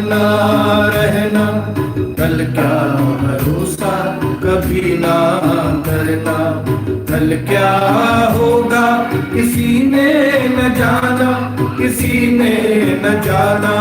ना रहना, कल क्या भरोसा कभी ना करना। कल क्या होगा किसी ने न जाना, किसी ने न जाना।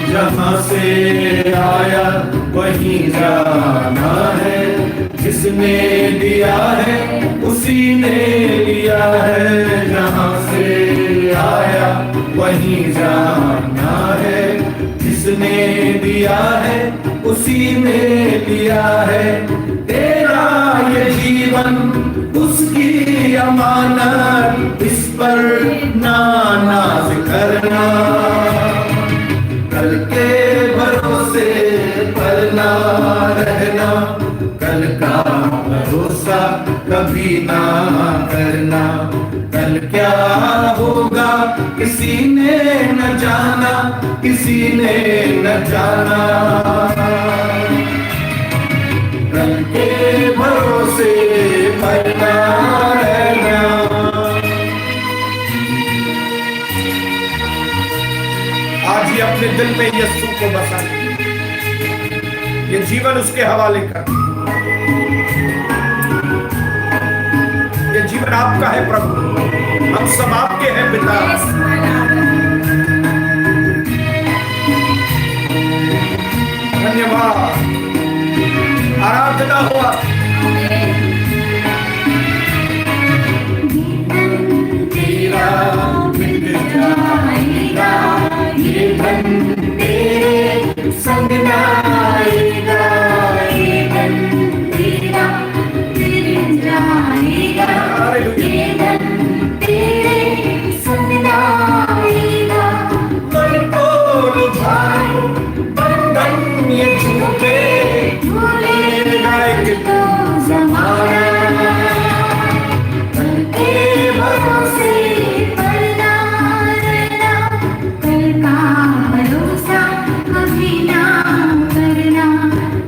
जहाँ से आया वहीं जाना है, जिसने दिया है उसी ने लिया है। जहाँ से आया वहीं जाना है, जिसने दिया है उसी ने लिया है। तेरा ये जीवन उसकी अमानत, इस पर ना नाज करना। कल के भरोसे पर ना रहना, कल का भरोसा कभी ना करना। कल क्या होगा किसी ने न जाना, किसी ने न जाना। कल के भरोसे पर ना रहना। आज ही अपने दिल में यीशु को बसाइए, ये जीवन उसके हवाले कर। ये जीवन आपका है प्रभु, हम सब आपके हैं पिता। धन्यवाद, आराधना हुआ। तेरा मिट जाएगा, ये धन तेरे संग आएगा। ये धन तेरा मिट जाएगा, ये धन तेरे संग आएगा। मन को लुभाए बंधन ये झूठे झूले लायक तो ज़माना। कल के भरोसे पर ना रहना, कल का भरोसा कभी ना करना।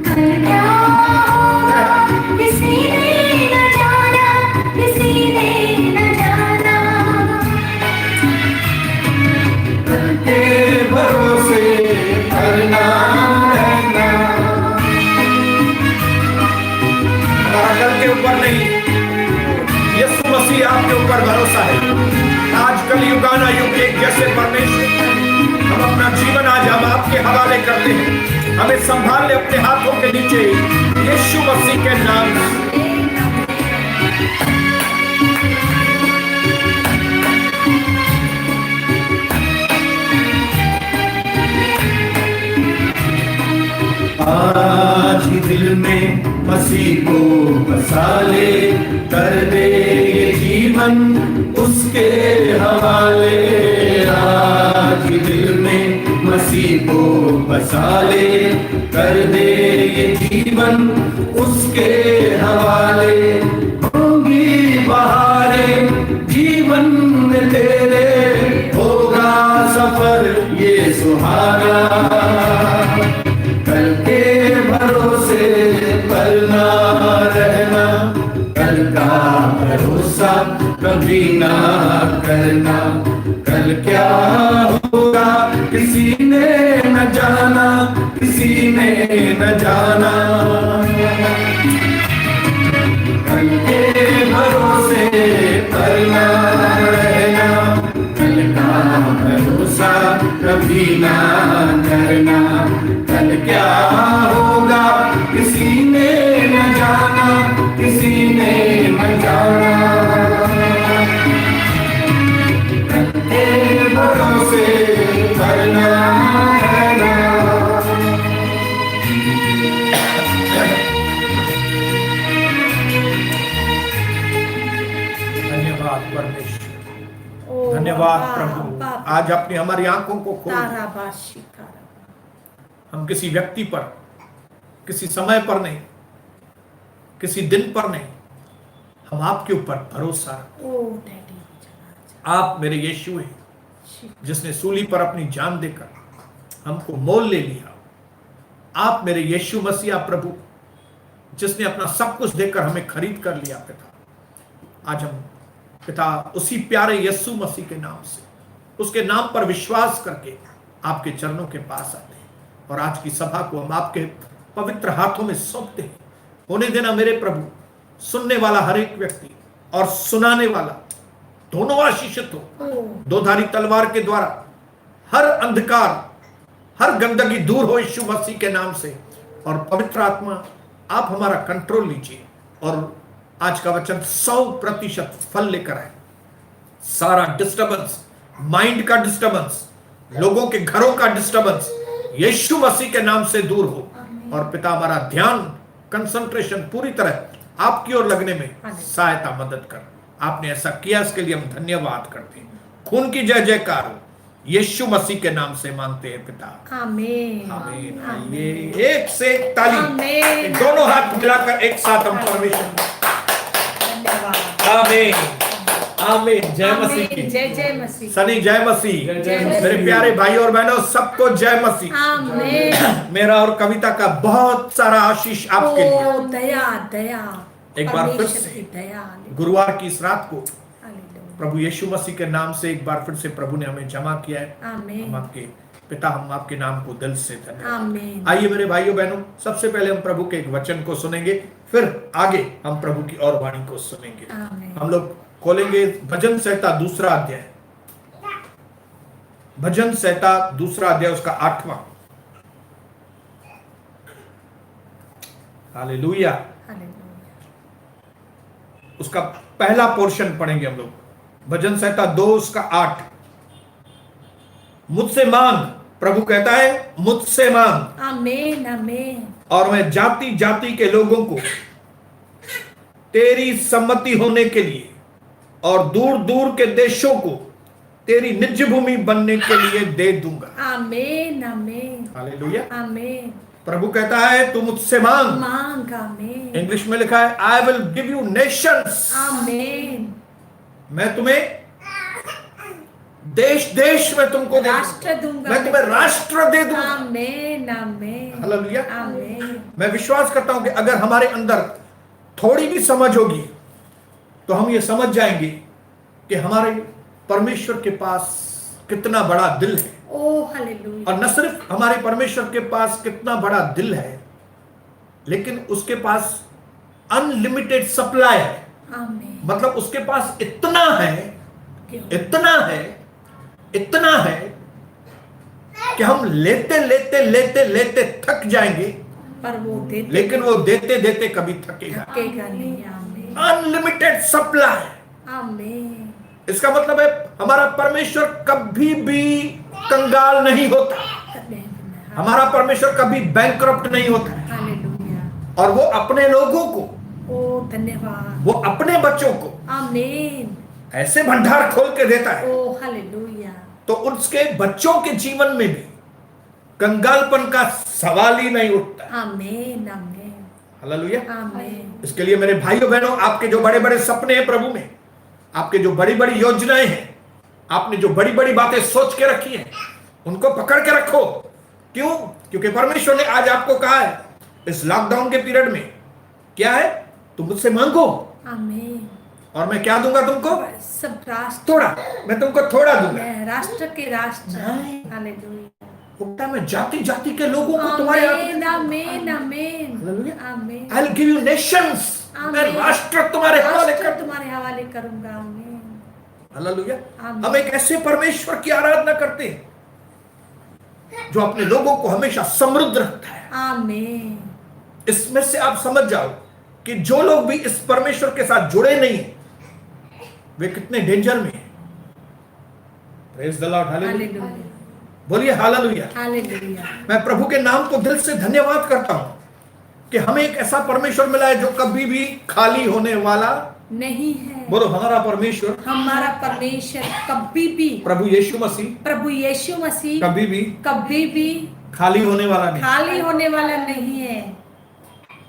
कल क्या होगा किसी ने न जाना, किसी ने न जाना। कल के भरोसे पर ना रहना। कल के ऊपर नहीं, यीशु मसीह आपके ऊपर भरोसा है। आज कल युगाना युग एक जैसे परमेश्वर, हम अपना जीवन आज हम आपके हवाले करते हैं। हमें संभाल ले अपने हाथों के नीचे यीशु मसीह के नाम से। आज ही दिल में मसीह को बसा ले, कर दे ये जीवन उसके हवाले। आज ही दिल में मसीह को बसा ले, कर दे ये जीवन उसके हवाले। होगी बहारें जीवन में तेरे, होगा सफर ये सुहाना। कल के भरोसे पर ना रहना, कल का भरोसा कभी ना करना। कल क्या होगा किसी ने न जाना, किसी ने न जाना। कल के भरोसे पर ना रहना, कल का भरोसा कभी ना करना। कल क्या होगा किसी ने किसी ने न जाना, तेरे भरोसे करना है ना। धन्यवाद परमेश्वर, धन्यवाद प्रभु। आज अपनी हमारी आंखों को खोल, हम किसी व्यक्ति पर, किसी समय पर नहीं, किसी दिन पर नहीं, हम आपके ऊपर भरोसा रखते। आप मेरे यीशु हैं जिसने सूली पर अपनी जान देकर हमको मोल ले लिया। आप मेरे यीशु मसीह प्रभु जिसने अपना सब कुछ देकर हमें खरीद कर लिया। पिता आज हम पिता उसी प्यारे यीशु मसीह के नाम से, उसके नाम पर विश्वास करके आपके चरणों के पास आते हैं और आज की सभा को हम आपके पवित्र हाथों में सौंपते हैं। होने देना मेरे प्रभु, सुनने वाला हर एक व्यक्ति और सुनाने वाला दोनों आशीषित हो। दोधारी तलवार के द्वारा हर अंधकार, हर गंदगी दूर हो यीशु मसीह के नाम से। और पवित्र आत्मा आप हमारा कंट्रोल लीजिए और आज का वचन 100% फल लेकर आए। सारा डिस्टर्बेंस, माइंड का डिस्टर्बेंस, लोगों के घरों का डिस्टर्बेंस यीशु मसीह के नाम से दूर हो। और पिता हमारा ध्यान, कंसंट्रेशन पूरी तरह आपकी ओर लगने में सहायता मदद कर। आपने ऐसा किया, इसके लिए हम धन्यवाद करते हैं। खून की जय जयकार हो, यीशु मसीह के नाम से मांगते हैं पिता, आमीन आमीन। आइए एक से एक ताली, दोनों हाथ मिलाकर एक साथ हम परमेश्वर आमीन आमीन। जय मसीह की जय, जय मसीह। सनी जय मसीह। मेरे प्यारे भाई और बहनों सबको जय मसीह। आमीन। मेरा और कविता का बहुत सारा आशीष आपके लिए। दया दया एक बार फिर से गुरुवार की इस रात को प्रभु यीशु मसीह के नाम से एक बार फिर से प्रभु ने हमें जमा किया है। हम आपके पिता, हम आपके नाम को दिल से धन्यवाद। आइए मेरे भाइयों बहनों, सबसे पहले हम प्रभु के एक वचन को सुनेंगे, फिर आगे हम प्रभु की और वाणी को सुनेंगे। हम लोग खोलेंगे भजन संहिता दूसरा अध्याय, भजन संहिता दूसरा अध्याय उसका 8वां। हालेलुया। उसका पहला पोर्शन पढ़ेंगे हम लोग, भजन संहिता 2 उसका 8। मुझसे मांग, प्रभु कहता है मुझसे मांग, आमीन आमीन, और मैं जाति जाति के लोगों को तेरी सम्मति होने के लिए और दूर दूर के देशों को तेरी निज भूमि बनने के लिए दे दूंगा। आमीन आमीन, हालेलुया आमीन। प्रभु कहता है तू मुझसे मांग, मांग, आमीन। इंग्लिश में लिखा है I will give you Nations, आमीन। मैं तुम्हें देश देश में तुमको राष्ट्र दूंगा, मैं तुम्हें राष्ट्र दे दूंगा। आमीन आमीन, हालेलुया आमीन। मैं विश्वास करता हूं कि अगर हमारे अंदर थोड़ी भी समझ होगी तो हम ये समझ जाएंगे कि हमारे परमेश्वर के पास कितना बड़ा दिल है। Oh hallelujah. और न सिर्फ हमारे परमेश्वर के पास कितना बड़ा दिल है, लेकिन उसके पास अनलिमिटेड सप्लाई है। आमीन। मतलब उसके पास इतना है, इतना है, इतना है कि हम लेते लेते लेते लेते थक जाएंगे, पर वो देते, लेकिन वो देते देते कभी थकेगा नहीं। आमीन। Unlimited supply. आमीन। इसका मतलब है हमारा परमेश्वर कभी भी कंगाल नहीं होता, हमारा परमेश्वर कभी बैंकरप्ट नहीं होता। हालेलुया। और वो अपने लोगों को, ओ धन्यवाद, वो अपने बच्चों को आमीन, ऐसे भंडार खोल के देता है। ओ हालेलुया। तो उसके बच्चों के जीवन में भी कंगालपन का सवाल ही नहीं उठता। आमीन आमीन, हालेलुया। आमीन। इसके लिए मेरे भाइयों बहनों, आपके जो बड़े बड़े सपने हैं प्रभु में, आपके जो बड़ी बड़ी योजनाएं हैं, आपने जो बड़ी बड़ी बातें सोच के रखी हैं, उनको पकड़ के रखो। क्यों? क्योंकि परमेश्वर ने आज आपको कहा है इस लॉकडाउन के पीरियड में, क्या है? तुम मुझसे मांगो, आमीन, और मैं क्या दूंगा तुमको? सब राष्ट्र, थोड़ा, मैं तुमको थोड़ा दूंगा। राष्ट्र के राष्ट्र। हालेलुया। होता मैं जाति जाति के लोगों को तुम्हारे आमीन आमीन आमीन, आमीन। I will give you Nations, मैं राष्ट्र तुम्हारे हवाले करूंगा। आमीन, हालेलुया। हम एक ऐसे परमेश्वर की आराधना करते हैं जो अपने लोगों को हमेशा समृद्ध रखता है। आमीन। इसमें से आप समझ जाओ कि जो लोग भी इस परमेश्वर के साथ जुड़े नहीं वे कितने डेंजर में हैं। Praise the lord, hallelujah. Hallelujah बोलिए हालेलुया। हालेलुया। मैं प्रभु के नाम को दिल से धन्यवाद करता हूं कि हमें एक ऐसा परमेश्वर मिला है जो कभी भी खाली होने वाला नहीं है। बोलो हमारा परमेश्वर, हमारा परमेश्वर कभी भी, प्रभु यीशु मसीह प्रभु यीशु मसीह कभी भी खाली होने वाला नहीं। खाली होने वाला नहीं है।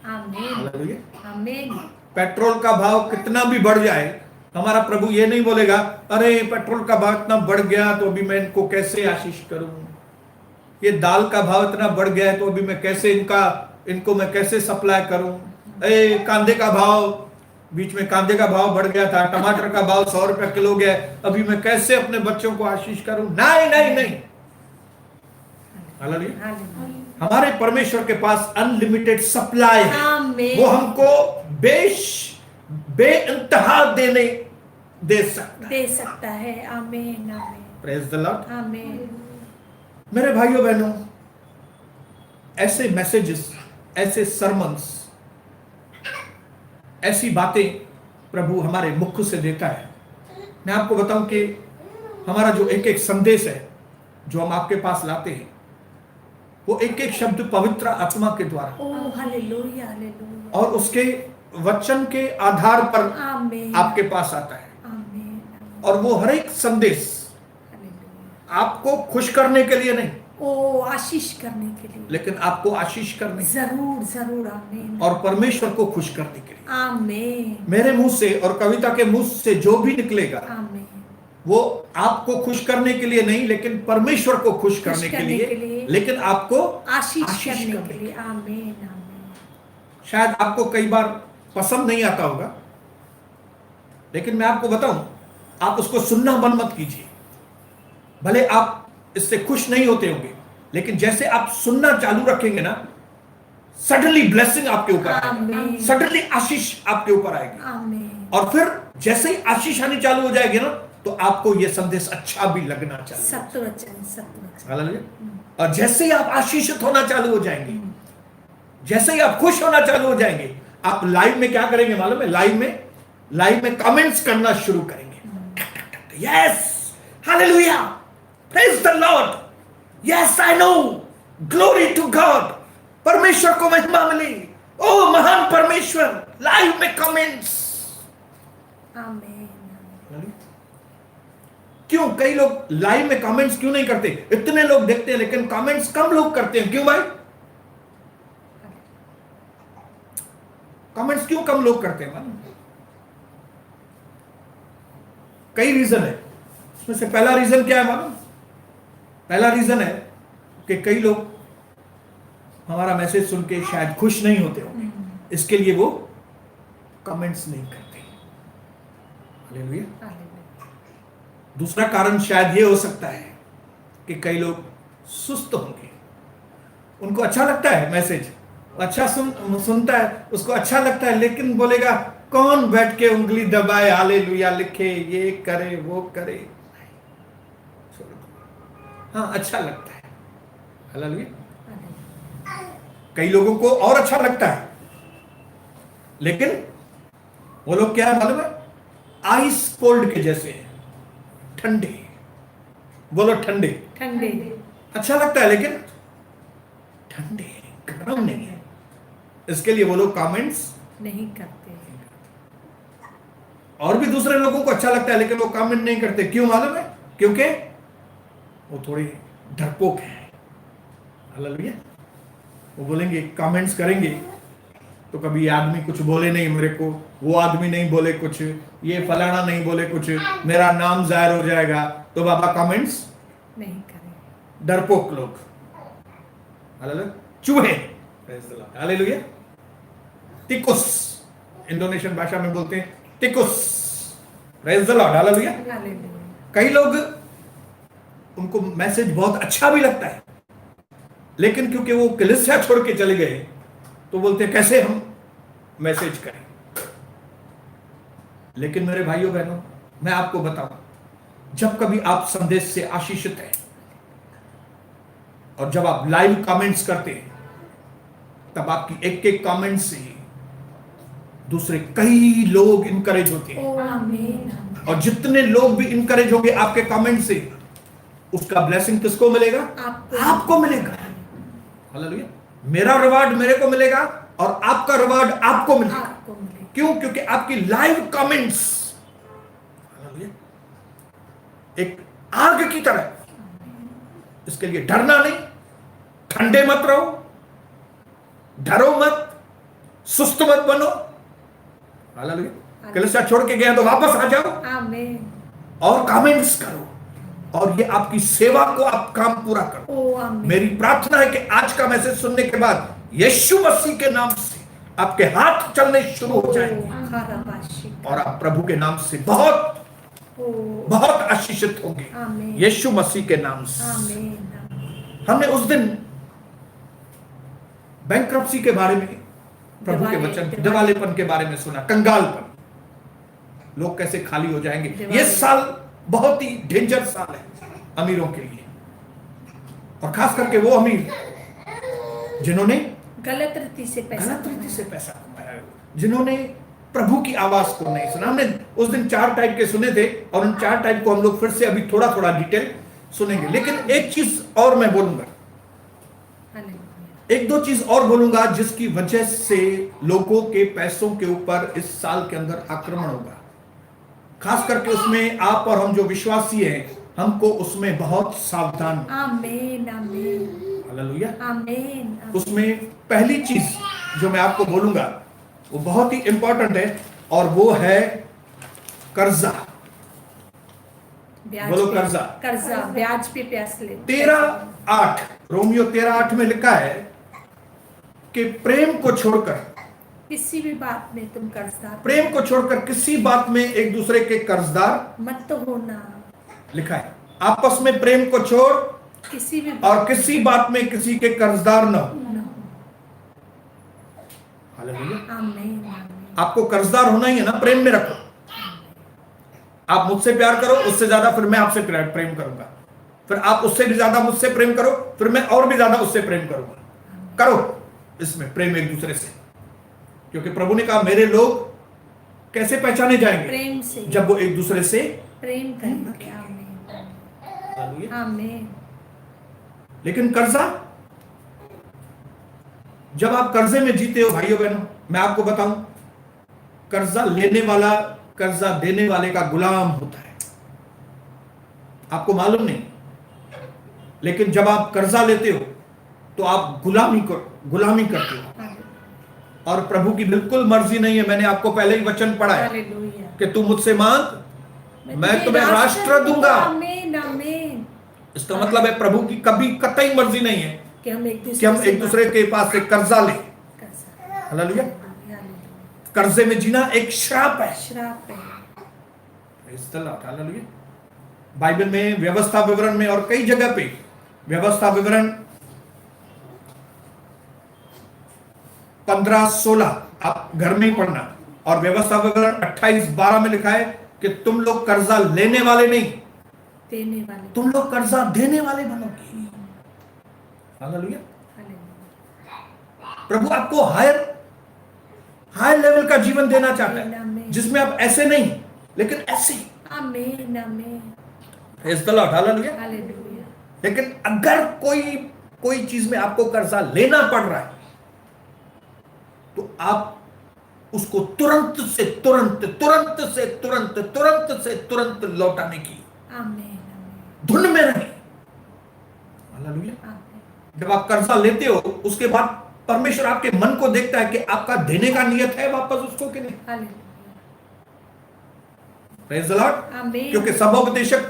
आमीन हालेलुया। आमीन। पेट्रोल का भाव कितना भी बढ़ जाए, हमारा प्रभु ये नहीं बोलेगा अरे पेट्रोल का भाव इतना बढ़ गया तो अभी मैं इनको कैसे आशीष करूं, ये दाल का भाव इतना बढ़ गया है तो अभी मैं कैसे इनको मैं कैसे सप्लाई करूं, कांदे का भाव, बीच में कांदे का भाव बढ़ गया था, टमाटर का भाव 100 रुपया किलो गया, अभी मैं कैसे अपने बच्चों को आशीष करूं। नहीं नहीं नहीं, हालेलुया। हालेलुया। हमारे परमेश्वर के पास अनलिमिटेड सप्लाई है। आमीन। वो हमको बेइंतहा दे सकता है। आमीन आमीन। Praise the Lord. आमीन। मेरे भाइयों बहनों, ऐसे मैसेजेस, ऐसे सरमन्स, ऐसी बातें प्रभु हमारे मुख से देता है। मैं आपको बताऊं कि हमारा जो एक एक संदेश है जो हम आपके पास लाते हैं, वो एक एक शब्द पवित्र आत्मा के द्वारा ओह हालेलुया हालेलुया। और उसके वचन के आधार पर आमीन आपके पास आता है। आमीन। और वो हर एक संदेश हालेलुया। आपको खुश करने के लिए नहीं, ओ आशीष करने के लिए, लेकिन आपको आशीष करने जरूर जरूर। आमीन और परमेश्वर को खुश करने के लिए। आमीन मेरे मुंह से और कविता के मुंह से जो भी निकलेगा आमीन। वो आपको खुश करने के लिए नहीं, लेकिन परमेश्वर को खुश करने के लिए, लेकिन आपको आशीष करने के लिए। आमीन आमीन। शायद आपको कई बार पसंद नहीं आता होगा, लेकिन मैं आपको बताऊं, आप उसको सुनना बंद मत कीजिए। भले आप इससे खुश नहीं होते होंगे, लेकिन जैसे आप सुनना चालू रखेंगे ना, सडनली ब्लेसिंग आपके ऊपर आएगी, सडनली आशीष आपके ऊपर आएगी। आमीन। और फिर जैसे ही आशीष आनी चालू हो जाएगी ना, तो आपको यह संदेश अच्छा भी लगना चाहिए। सत्य वचन, सत्य वचन। हालेलुया। और जैसे ही आप आशीषित होना चालू हो जाएंगे, जैसे ही आप खुश होना चालू हो जाएंगे, आप लाइव में क्या करेंगे मालूम है? लाइव में कमेंट्स करना शुरू करेंगे। Yes hallelujah, praise the lord, yes I know, glory to God, परमेश्वर को महिमा मिली, ओ महान परमेश्वर। लाइव में कमेंट्स। आमीन। क्यों कई लोग लाइव में कमेंट्स क्यों नहीं करते? इतने लोग देखते हैं लेकिन कमेंट्स कम लोग करते हैं। क्यों भाई? कमेंट्स क्यों कम लोग करते हैं मालूम? कई रीजन है। उसमें से पहला रीजन क्या है मालूम? पहला रीजन है कि कई लोग हमारा मैसेज सुन के शायद खुश नहीं होते होंगे, इसके लिए वो कमेंट्स नहीं करते। हालेलुया। दूसरा कारण शायद ये हो सकता है कि कई लोग सुस्त होंगे। उनको अच्छा लगता है मैसेज, अच्छा सुनता है, उसको अच्छा लगता है, लेकिन बोलेगा कौन बैठ के उंगली दबाए, हालेलुया लिखे, ये करे वो करे। हाँ अच्छा लगता है, हालेलुया। कई लोगों को और अच्छा लगता है, लेकिन वो लोग क्या है मालूम है? आइस कोल्ड के जैसे हैं, ठंडे। बोलो ठंडे। ठंडे। अच्छा लगता है लेकिन ठंडे, गर्म नहीं है। इसके लिए वो लोग कमेंट्स नहीं करते। और भी दूसरे लोगों को अच्छा लगता है लेकिन वो कमेंट नहीं करते। क्यों मालूम है? क्योंकि वो थोड़े डरपोक हैं। हालेलुया। वो बोलेंगे, कमेंट्स करेंगे तो कभी ये आदमी कुछ बोले नहीं मेरे को, वो आदमी नहीं बोले कुछ, ये फलाना नहीं बोले कुछ, मेरा नाम जाहिर हो जाएगा, तो बाबा कमेंट्स नहीं करें। डरपोक लोग, हालेलुया, चूहे। हालेलुया। टिकुस, इंडोनेशियन भाषा में बोलते हैं टिकुस। Praise the lord. हालेलुया। कई लोग, उनको मैसेज बहुत अच्छा भी लगता है, लेकिन क्योंकि वो कलीसिया छोड़ के चले गए तो बोलते हैं कैसे हम मैसेज करें। लेकिन मेरे भाइयों बहनों, मैं आपको बताऊं, जब कभी आप संदेश से आशीषित हैं और जब आप लाइव कमेंट्स करते हैं, तब आपकी एक एक कमेंट से दूसरे कई लोग इनकरेज होते हैं। ओ आमीन। और जितने लोग भी इनकरेज होंगे आपके कमेंट से, उसका ब्लेसिंग किसको मिलेगा? आपको मिलेगा। हालेलुया। मेरा रिवार्ड मेरे को मिलेगा और आपका रिवार्ड आपको मिलेगा। आपको मिलेगा। क्यों? क्योंकि आपकी लाइव कमेंट्स एक आग की तरह। इसके लिए डरना नहीं, ठंडे मत रहो, डरो मत, सुस्त मत बनो। हालेलुया। कलीसिया छोड़ के गया तो वापस आ जाओ आमीन। और कमेंट्स करो और ये आपकी सेवा को आप काम पूरा करो। ओ आमीन। मेरी प्रार्थना है कि आज का मैसेज सुनने के बाद यीशु मसीह के नाम से आपके हाथ चलने शुरू हो जाएंगे और आप प्रभु के नाम से बहुत बहुत आशीषित होंगे। आमीन। यीशु मसीह के नाम से। आमीन। हमने उस दिन बैंक्रप्सी के बारे में, प्रभु के वचन, दिवालेपन के बारे में सुना, कंगालपन, लोग कैसे खाली हो जाएंगे। ये साल बहुत ही डेंजर साल है अमीरों के लिए, और खास करके वो अमीर जिन्होंने गलत रीति से पैसा कमाया, जिन्होंने प्रभु की आवाज को नहीं सुना। हमने उस दिन 4 टाइप के सुने थे और उन 4 टाइप को हम लोग फिर से अभी थोड़ा थोड़ा डिटेल सुनेंगे। लेकिन एक चीज और मैं बोलूंगा, एक दो चीज और बोलूंगा जिसकी वजह से लोगों के पैसों के ऊपर इस साल के अंदर आक्रमण होगा। खास करके उसमें आप और हम जो विश्वासी हैं, हमको उसमें बहुत सावधान। आमीन आमीन। हालेलुया। आमीन। उसमें पहली चीज जो मैं आपको बोलूंगा वो बहुत ही इंपॉर्टेंट है और वो है कर्जा। बोलो कर्जा। कर्जा, ब्याज पे प्यास ले। 13:8 रोमियो 13:8 में लिखा है कि प्रेम को छोड़कर किसी भी बात में तुम कर्जदार, प्रेम को छोड़कर किसी बात में एक दूसरे के कर्जदार मत होना। लिखा है आपस में प्रेम को छोड़ किसी भी और किसी बात में किसी के कर्जदार न हो। हालेलुया। आमीन। आपको कर्जदार होना ही है ना, प्रेम में रखो। आप मुझसे प्यार करो, उससे ज्यादा फिर मैं आपसे प्रेम करूंगा, फिर आप उससे भी ज्यादा मुझसे प्रेम करो, फिर मैं और भी ज्यादा उससे प्रेम करूंगा। करो इसमें प्रेम एक दूसरे से, क्योंकि प्रभु ने कहा मेरे लोग कैसे पहचाने जाएंगे? प्रेम से, जब वो एक दूसरे से प्रेम करेंगे। आमीन आमीन। लेकिन कर्जा, जब आप कर्जे में जीते हो भाइयों बहनों, मैं आपको बताऊं, कर्जा लेने वाला कर्जा देने वाले का गुलाम होता है। आपको मालूम नहीं, लेकिन जब आप कर्जा लेते हो तो आप गुलामी करते हो और प्रभु की बिल्कुल मर्जी नहीं है। मैंने आपको पहले ही वचन पढ़ा है कि तू मुझसे मांग, मैं तुम्हें राष्ट्र दूंगा। आमीन आमीन। इसका मतलब है प्रभु की कभी कतई मर्जी नहीं है कि हम एक दूसरे के पास से कर्जा लें। हालेलुया। कर्जे में जीना एक श्राप है। हालेलुया। बाइबल में व्यवस्था विवरण में और कई जगह पे व्यवस्था विवरण 15-16 आप घर में ही पढ़ना, और व्यवस्था विवरण 28-12 में लिखा है कि तुम लोग कर्जा लेने वाले नहीं, देने वाले, तुम लोग कर्जा देने वाले बनोगे। हालेलुया। प्रभु आपको हाई लेवल का जीवन देना चाहता है, जिसमें आप ऐसे नहीं लेकिन ऐसे। आमीन आमीन। Praise the lord. Hallelujah. Hallelujah. लेकिन अगर कोई चीज में आपको कर्जा लेना पड़ रहा है तो आप उसको तुरंत से तुरंत लौटाने की धुन में रहें। हालेलुया। जब आप कर्जा लेते हो उसके बाद परमेश्वर आपके मन को देखता है कि आपका देने का नियत है वापस उसको कि नहीं। Praise the Lord. क्योंकि सबोपदेशक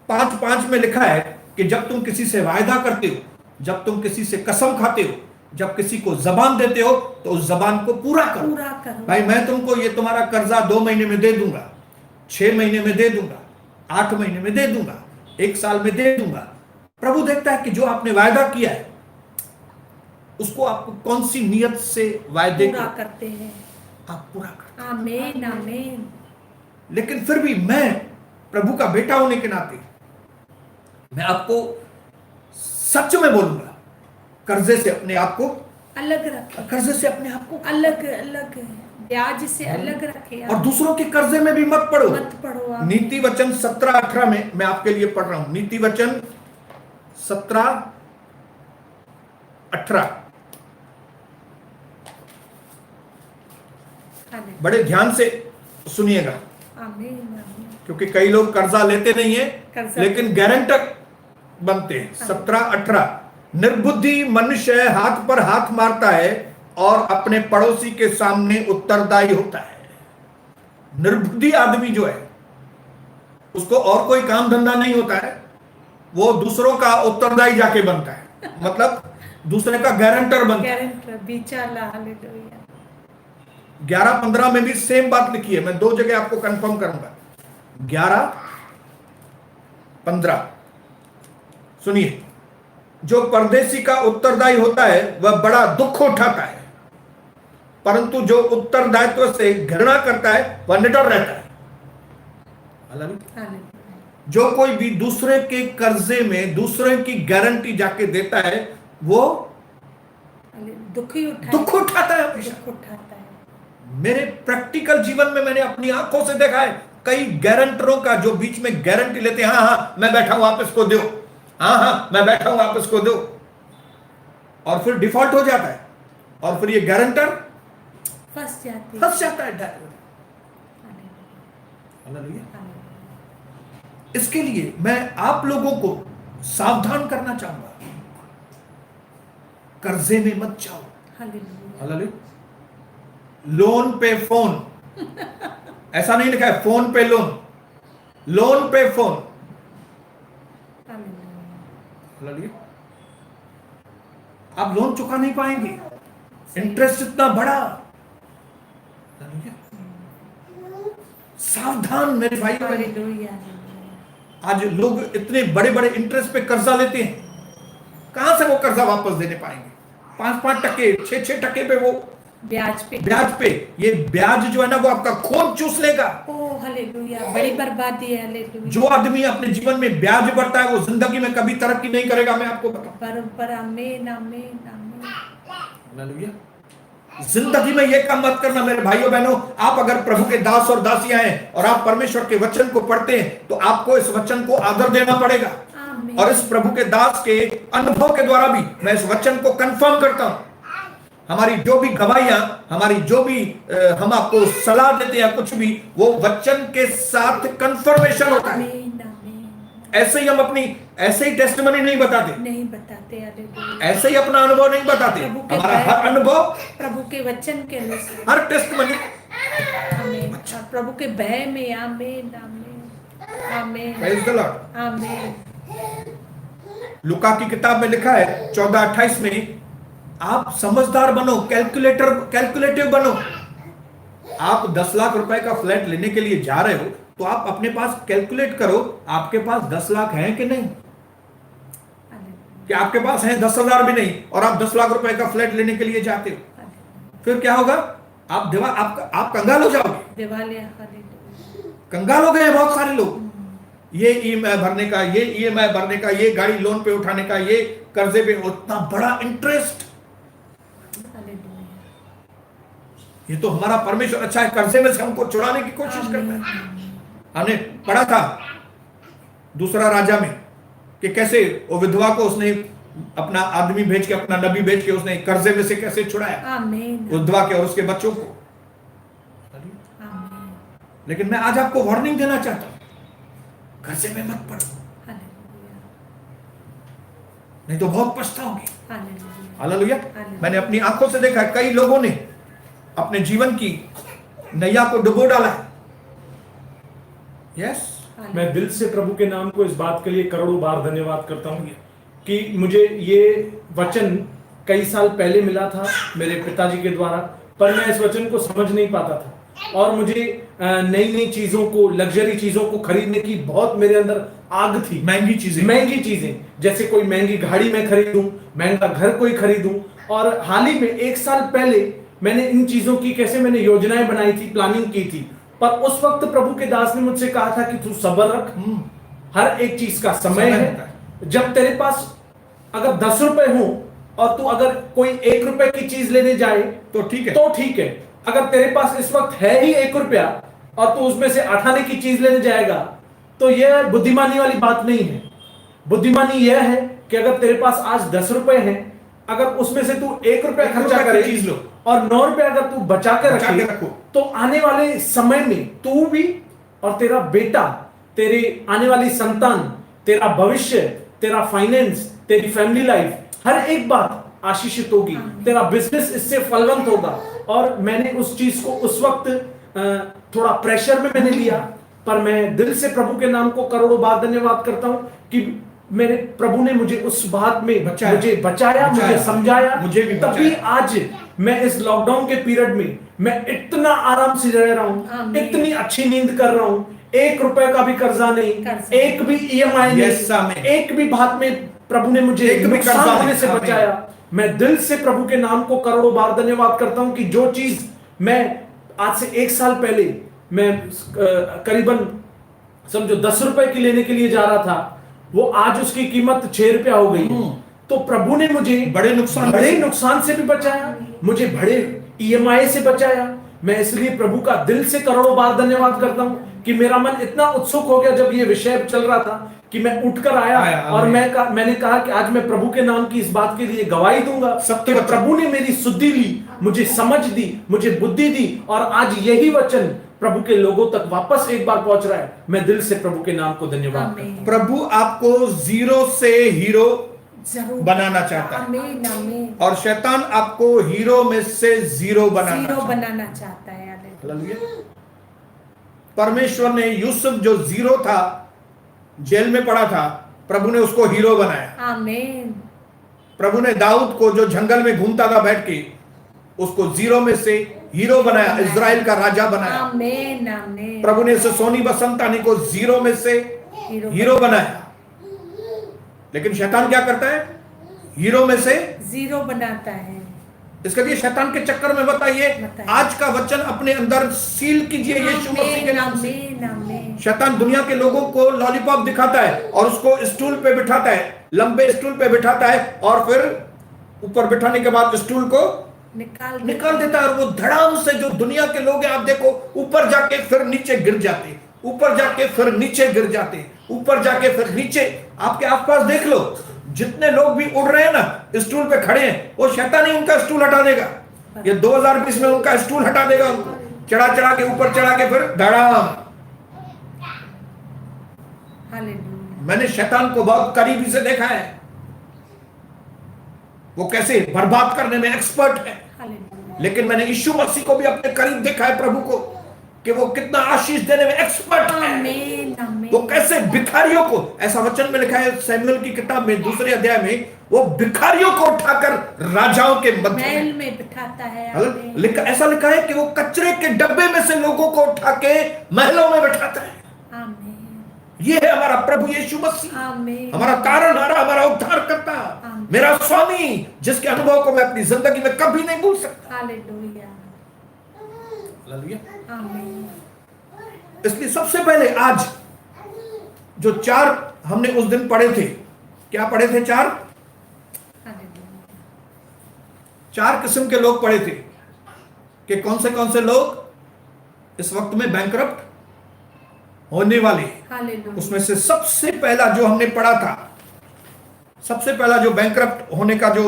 5:5 में लिखा है कि जब तुम किसी से वायदा करते हो, जब तुम किसी से कसम खाते हो, जब किसी को जबान देते हो तो उस जबान को पूरा करो। भाई मैं तुमको ये तुम्हारा कर्जा 2 महीने में दे दूंगा, 6 महीने में दे दूंगा, 8 महीने में दे दूंगा, 1 साल में दे दूंगा। प्रभु देखता है कि जो आपने वायदा किया है उसको आप कौन सी नियत से वायदे पूरा करते हैं, आप पूरा करते हैं। आमीन आमीन। लेकिन फिर भी मैं प्रभु का बेटा होने के नाते मैं आपको सच में बोलूंगा, कर्जे से अपने आप को अलग रखे, कर्जे से अपने आप को, अलग अलग ब्याज से अलग रखे और आप। दूसरों के कर्जे में भी मत पड़ो। मत पढ़ो आप। नीति वचन 17-18 में मैं आपके लिए पढ़ रहा हूं। नीति वचन 17-18 बड़े ध्यान से सुनिएगा, आमीन आमीन। क्योंकि कई लोग कर्जा लेते नहीं है कर्जा लेकिन गारंटर बनते हैं। 17-18 निर्बुद्धि मनुष्य हाथ पर हाथ मारता है और अपने पड़ोसी के सामने उत्तरदायी होता है। निर्बुद्धि आदमी जो है उसको और कोई काम धंधा नहीं होता है, वो दूसरों का उत्तरदायी जाके बनता है, मतलब दूसरे का गारंटर बनता है। गारंटर बेचारा, हालेलुया। 11-15 में भी सेम बात लिखी है, मैं 2 जगह आपको कंफर्म करूंगा। 11-15 सुनिए, जो परदेशी का उत्तरदायी होता है वह बड़ा दुख उठाता है, परंतु जो उत्तरदायित्व से घृणा करता है वह निडर रहता है। हालेलुया। जो कोई भी दूसरे के कर्जे में दूसरे की गारंटी जाके देता है वो दुख ही उठाता दुख उठाता है हमेशा। दुख उठाता है। मेरे प्रैक्टिकल जीवन में मैंने अपनी आंखों से देखा है कई गारंटरों का जो बीच में गारंटी लेते हैं, हाँ हाँ मैं बैठा हूं आप इसको दो, हाँ हाँ मैं बैठा हूं आप इसको दो, और फिर डिफॉल्ट हो जाता है और फिर ये गारंटर फंस जाता है। हालेलुया। इसके लिए मैं आप लोगों को सावधान करना चाहूंगा, कर्जे में मत जाओ। हालेलुया। लोन पे फोन, ऐसा नहीं लिखा है फोन पे लोन, लोन पे फोन। हालेलुया। आप लोन चुका नहीं पाएंगे, इंटरेस्ट इतना बड़ा। सावधान मेरे भाई बहन, आज लोग इतने बड़े बड़े इंटरेस्ट पे कर्जा लेते हैं, कहां से वो कर्जा वापस देने पाएंगे? 5-5%, 6-6% पे वो ब्याज पे ये ब्याज जो है ना वो आपका खून चूस लेगा। ओह हालेलुया, बड़ी बर्बादी है। हालेलुया। जो आदमी अपने जीवन में ब्याज बढ़ता है वो जिंदगी में कभी तरक्की नहीं करेगा, मैं आपको बताऊं। बराबर। आमीन आमीन आमीन। हालेलुया। जिंदगी में ये काम मत करना मेरे भाइयों बहनों। आप अगर प्रभु के दास और दासियां हैं और आप परमेश्वर के वचन को पढ़ते हैं तो आपको इस वचन को आदर देना पड़ेगा। और इस प्रभु के दास के अनुभव के द्वारा भी मैं इस वचन को कंफर्म करता हूं। हमारी जो भी गवाहियां, हमारी जो भी हम आपको सलाह देते हैं कुछ भी, वो वचन के साथ कंफर्मेशन होता है। ऐसे ही हम अपनी ऐसे ही टेस्टिमनी नहीं बताते। हालेलुया। ऐसे ही अपना अनुभव नहीं बताते। हमारा हर अनुभव प्रभु के वचन के अनुसार, हर टेस्टिमनी आमीन, और प्रभु के भय में। आमीन आमीन आमीन। Praise the Lord. आमीन। लूका की किताब में लिखा है 14-28 में, आप समझदार बनो, कैलकुलेटिव बनो। आप 10 लाख रुपए का फ्लैट लेने के लिए जा रहे हो तो आप अपने पास कैलकुलेट करो, आपके पास 10 लाख हैं कि नहीं, कि आपके पास हैं 10,000 भी नहीं और आप 10 लाख रुपए का फ्लैट लेने के लिए जाते हो, फिर क्या होगा? आप कंगाल हो जाओगे। कंगाल हो गए हैं बहुत सारे लोग। ये ईएमआई भरने का, ये ईएमआई भरने का, ये गाड़ी लोन पे उठाने का, ये कर्जे पे उतना बड़ा इंटरेस्ट। ये तो हमारा परमेश्वर अच्छा है, कर्जे में से हमको चुराने की कोशिश करता है। हमने पढ़ा था दूसरा राजा में कि कैसे वो विधवा को उसने अपना आदमी भेज के, अपना नबी भेज के उसने कर्जे में से कैसे छुड़ाया, विधवा के और उसके बच्चों को। लेकिन मैं आज आपको वार्निंग देना चाहता हूं, कर्जे में मत पड़ो, नहीं तो बहुत पछताओगे। हालेलुया। मैंने अपनी आंखों से देखा कई लोगों ने अपने जीवन की नैया को डुबो डाला है। यस, मैं दिल से प्रभु के नाम को इस बात के लिए करोड़ों बार धन्यवाद करता हूँ कि मुझे ये वचन कई साल पहले मिला था मेरे पिताजी के द्वारा, पर मैं इस वचन को समझ नहीं पाता था और मुझे नई नई चीजों को, लग्जरी चीजों को खरीदने की बहुत मेरे अंदर आग थी। महंगी चीजें, जैसे कोई महंगी गाड़ी मैं खरीदूं, महंगा घर कोई खरीदूं। और हाल ही में 1 साल पहले मैंने इन चीजों की कैसे मैंने योजनाएं बनाई थी, प्लानिंग की थी, पर उस वक्त प्रभु के दास ने मुझसे कहा था कि तू सब्र रख, हर एक चीज का समय है। जब तेरे पास अगर 10 रुपए हो और तू अगर कोई 1 रुपए की चीज लेने जाए तो ठीक है। तो ठीक है। अगर तेरे पास इस वक्त है ही 1 रुपया और तू उसमें से 8 आने की चीज लेने जाएगा तो यह बुद्धिमानी वाली बात नहीं है। बुद्धिमानी यह है कि अगर तेरे पास आज 10 रुपए हैं, अगर उसमें से तू 1 रुपया खर्चा करे चीज लो और 9 रुपया अगर तू बचा के बचा के रखे रखो। तो आने वाले समय में तू भी और तेरा बेटा, तेरी आने वाली संतान, तेरा भविष्य, तेरा फाइनेंस, तेरी फैमिली लाइफ, हर एक बात आशीषित होगी। तेरा बिजनेस इससे फलवंत होगा। और मैंने उस चीज को उस वक्त थोड़ा प्रेशर में मैंने लिया, पर मैं दिल से प्रभु के नाम को करोड़ों बार धन्यवाद करता हूं कि मेरे प्रभु ने मुझे उस बात में मुझे बचाया, मुझे समझाया, मुझे भी तभी आज मैं इस लॉकडाउन के पीरियड में मैं इतना आराम से रह रहा हूं, इतनी अच्छी नींद कर रहा हूं। 1 रुपए का भी कर्जा नहीं, एक भी EMI नहीं, एक भी बात में प्रभु ने मुझे नुकसान होने से बचाया। मैं दिल से प्रभु के नाम को करोड़ों बार धन्यवाद करता हूं कि जो चीज मैं आज से 1 साल पहले मैं करीबन समझो 10 रुपए की लेने के लिए जा रहा था, वो आज उसकी कीमत 6 रुपया हो गई है। तो प्रभु ने मुझे बड़े नुकसान से भी बचाया, मुझे बड़े EMI से बचाया। मैं इसलिए प्रभु का दिल से करोड़ों बार धन्यवाद करता हूं कि मेरा मन इतना उत्सुक हो गया जब ये विषय चल रहा था कि मैं उठकर आया और मैंने कहा कि आज मैं प्रभु के नाम की इस बात के लिए गवाही दूंगा कि प्रभु ने मेरी सुधि ली, मुझे समझ दी, मुझे बुद्धि दी और आज यही वचन प्रभु के लोगों तक वापस एक बार पहुंच रहा है। मैं दिल से प्रभु के नाम को धन्यवाद करता हूं। प्रभु आपको जीरो से हीरो बनाना चाहता है। आमीन, आमीन। और शैतान आपको हीरो में से जीरो बनाना चाहता है। परमेश्वर ने यूसुफ जो जीरो था, जेल में पड़ा था, प्रभु ने उसको हीरो बनाया। आमीन। प्रभु ने दाऊद को जो जंगल में घूमता था बैठ के, उसको जीरो में से हीरो बनाया, इजराइल का राजा बनाया। आमीन, आमीन। प्रभु ने सोनी बसंतानी को जीरो में से हीरो बनाया। लेकिन शैतान क्या करता है? हीरो में से जीरो बनाता है। इसके लिए शैतान के चक्कर में बताइए, आज का वचन अपने अंदर सील कीजिए यीशु मसीह के नाम से। शैतान दुनिया के लोगों को लॉलीपॉप दिखाता है और उसको स्टूल पे बिठाता है, लंबे स्टूल पे बिठाता है और फिर ऊपर बिठाने के बाद स्टूल को निकाल देता है। और वो धड़ाम से जो दुनिया के लोग हैं, आप देखो, ऊपर जाके फिर नीचे गिर जाते, ऊपर जाके फिर नीचे गिर जाते, ऊपर जाके फिर नीचे। आपके आसपास देख लो, जितने लोग भी उड़ रहे हैं ना, स्टूल पे खड़े हैं, वो शैतान ही उनका स्टूल हटा देगा। ये 2020 में उनका स्टूल हटा देगा, उनको चढ़ा चढ़ा के ऊपर चढ़ा के फिर धड़ाम। मैंने शैतान को बहुत करीबी से देखा है, वो कैसे बर्बाद करने में एक्सपर्ट है। लेकिन मैंने यीशु मसीह को भी अपने करीब देखा है, प्रभु को, कि वो कितना आशीष देने में एक्सपर्ट है। वो कैसे भिखारियों को, ऐसा वचन में लिखा है सैमुएल की किताब में 2 अध्याय में, वो भिखारियों को उठाकर राजाओं के महल में बिठाता है। ऐसा लिखा है कि वो कचरे के डब्बे में से लोगों को उठा के महलों में बिठाता है। ये है हमारा प्रभु यीशु मसीह, हमारा तारणहारा, हमारा उद्धार करता, मेरा स्वामी, जिसके अनुभव को मैं अपनी जिंदगी में कभी नहीं भूल सकता। इसलिए सबसे पहले आज जो 4 हमने उस दिन पढ़े थे, क्या पढ़े थे? 4 किस्म के लोग पढ़े थे कि कौन से लोग इस वक्त में बैंकरप्ट होने वाले। उसमें से सबसे पहला जो हमने पढ़ा था, सबसे पहला जो बैंकरप्ट होने का जो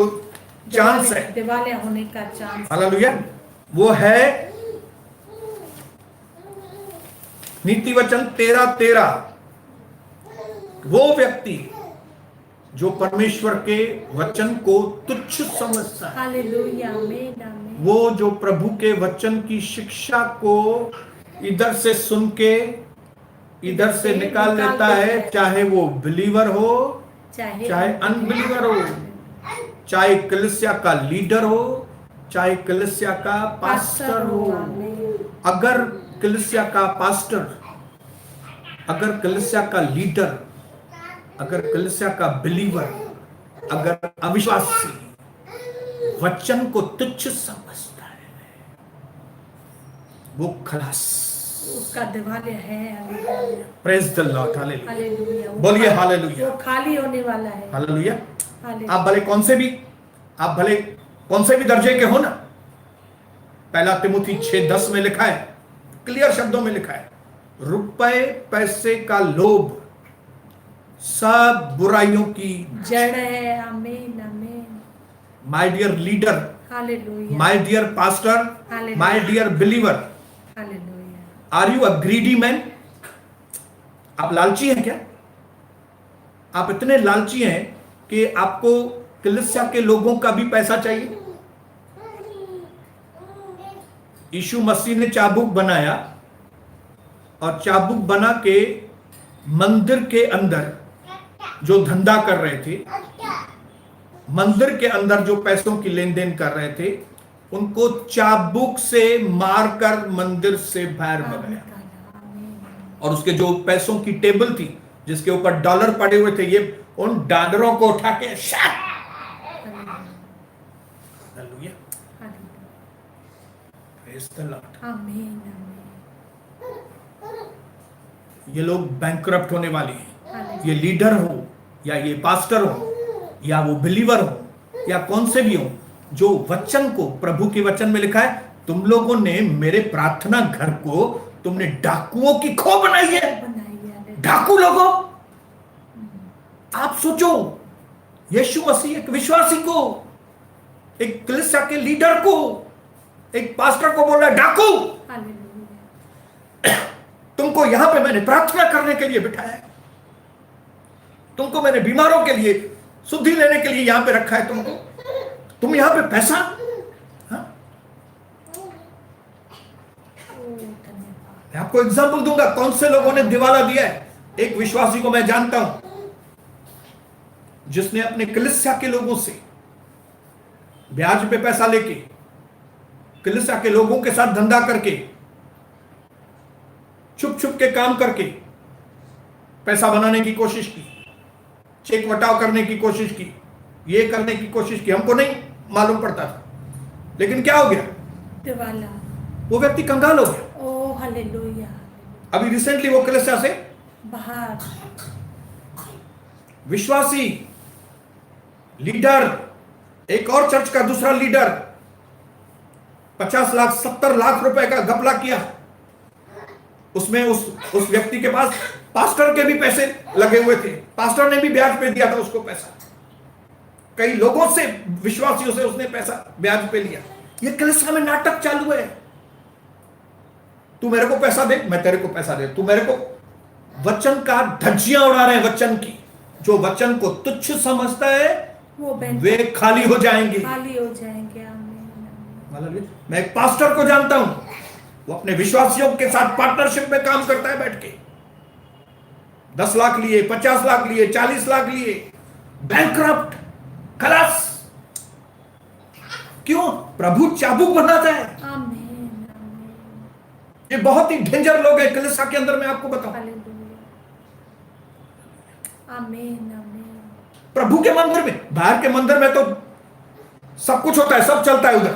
चांस है, दिवालिया होने का चांस, हालेलुया, वो है नीति वचन 13:13। वो व्यक्ति जो परमेश्वर के वचन को तुच्छ समझता है, हालेलुया, आमीन, आमीन। वो जो प्रभु के वचन की शिक्षा को इधर से सुन के इधर से निकाल लेता है, चाहे वो बिलीवर हो चाहे अनबिलीवर हो, चाहे कलीसिया का लीडर हो चाहे कलीसिया का पास्टर हो। अगर कलीसिया का पास्टर, अगर कलीसिया का लीडर, अगर कलीसिया का बिलीवर, अगर अविश्वासी वचन को तुच्छ समझता है, वो खलास, उसका दिवालिया है। प्रेज द लॉर्ड, हालेलुया, बोलिए हालेलुया। वो खाली होने वाला है, हालेलुया। आप भले कौन से भी आप भले कौन से भी दर्जे के हो ना, पहला तिमुथी 6:10 में लिखा है, क्लियर शब्दों में लिखा है, रुपए पैसे का लोभ सब बुराइयों की जड़ है। आमीन आमीन। My dear leader, hallelujah my dear pastor, hallelujah. My dear believer, hallelujah. Are you a greedy man? आप लालची हैं क्या? आप इतने लालची हैं कि आपको कलीसिया के लोगों का भी पैसा चाहिए? यीशु मसीह ने चाबुक बनाया और चाबुक बना के मंदिर के अंदर जो धंधा कर रहे थे, मंदिर के अंदर जो पैसों की लेन देन कर रहे थे, उनको चाबुक से मारकर मंदिर से बाहर भगाया। और उसके जो पैसों की टेबल थी जिसके ऊपर डॉलर पड़े हुए थे, ये उन डॉलरों को उठा के हालेलुया, प्रेज़ द लॉर्ड। आमीन ये लोग बैंकरप्ट होने वाले हैं। आमीन। ये लीडर हो या ये पास्टर हो या वो बिलीवर हो या कौन से भी हो, जो वचन को, प्रभु के वचन में लिखा है, तुम लोगों ने मेरे प्रार्थना घर को तुमने डाकुओं की खो बनाई है। डाकू लोगों, आप सोचो, यीशु मसीह एक विश्वासी को, एक कलीसिया के लीडर को, एक पास्टर को बोल रहा है डाकू। हालेलुया। तुमको यहां पे मैंने प्रार्थना करने के लिए बिठाया है, तुमको मैंने बीमारों के लिए शुद्धि लेने के लिए यहां पे रखा है, तुमको, तुम यहां पे पैसा। हाँ? मैं आपको एग्जाम्पल दूंगा कौन से लोगों ने दिवाला दिया है। एक विश्वासी को मैं जानता हूं जिसने अपने कलीसिया के लोगों से ब्याज पे पैसा लेके, कलीसिया के लोगों के साथ धंधा करके, छुप छुप के काम करके पैसा बनाने की कोशिश की, चेक वटाव करने की कोशिश की, ये करने की कोशिश की। हमको नहीं मालूम पड़ता था, लेकिन क्या हो गया, दिवाला, वो व्यक्ति कंगाल हो गया। ओ हालेलुया। अभी रिसेंटली वो कलीसिया से बाहर। विश्वासी लीडर, एक और चर्च का दूसरा लीडर 50 लाख 70 लाख रुपए का घपला किया। उसमें उस व्यक्ति के पास पास्टर के भी पैसे लगे हुए थे, पास्टर ने भी ब्याज पे दिया था उसको पैसा, कई लोगों से, विश्वासियों से उसने पैसा ब्याज पे लिया। ये कलीसिया में नाटक चालू है, तू मेरे को पैसा दे, मैं तेरे को पैसा दे, तू मेरे को, वचन का धज्जियां उड़ा रहे हैं वचन की। जो वचन को तुच्छ समझता है वो वे खाली हो जाएंगे, खाली हो जाएंगे। आमीन। मैं एक पास्टर को जानता हूं, वो अपने विश्वासियों के साथ पार्टनरशिप में काम करता है बैठ के, 10 लाख लिए, 50 लाख लिए, 40 लाख लिए, बैंकरप्ट, खलास। क्यों? प्रभु चाबुक बनाता है। आमीन। ये बहुत ही डेंजर लोग हैं कलीसिया के अंदर, मैं आपको बताऊं। हालेलुया। आमीन आमीन। प्रभु के मंदिर में, बाहर के मंदिर में तो सब कुछ होता है, सब चलता है उधर,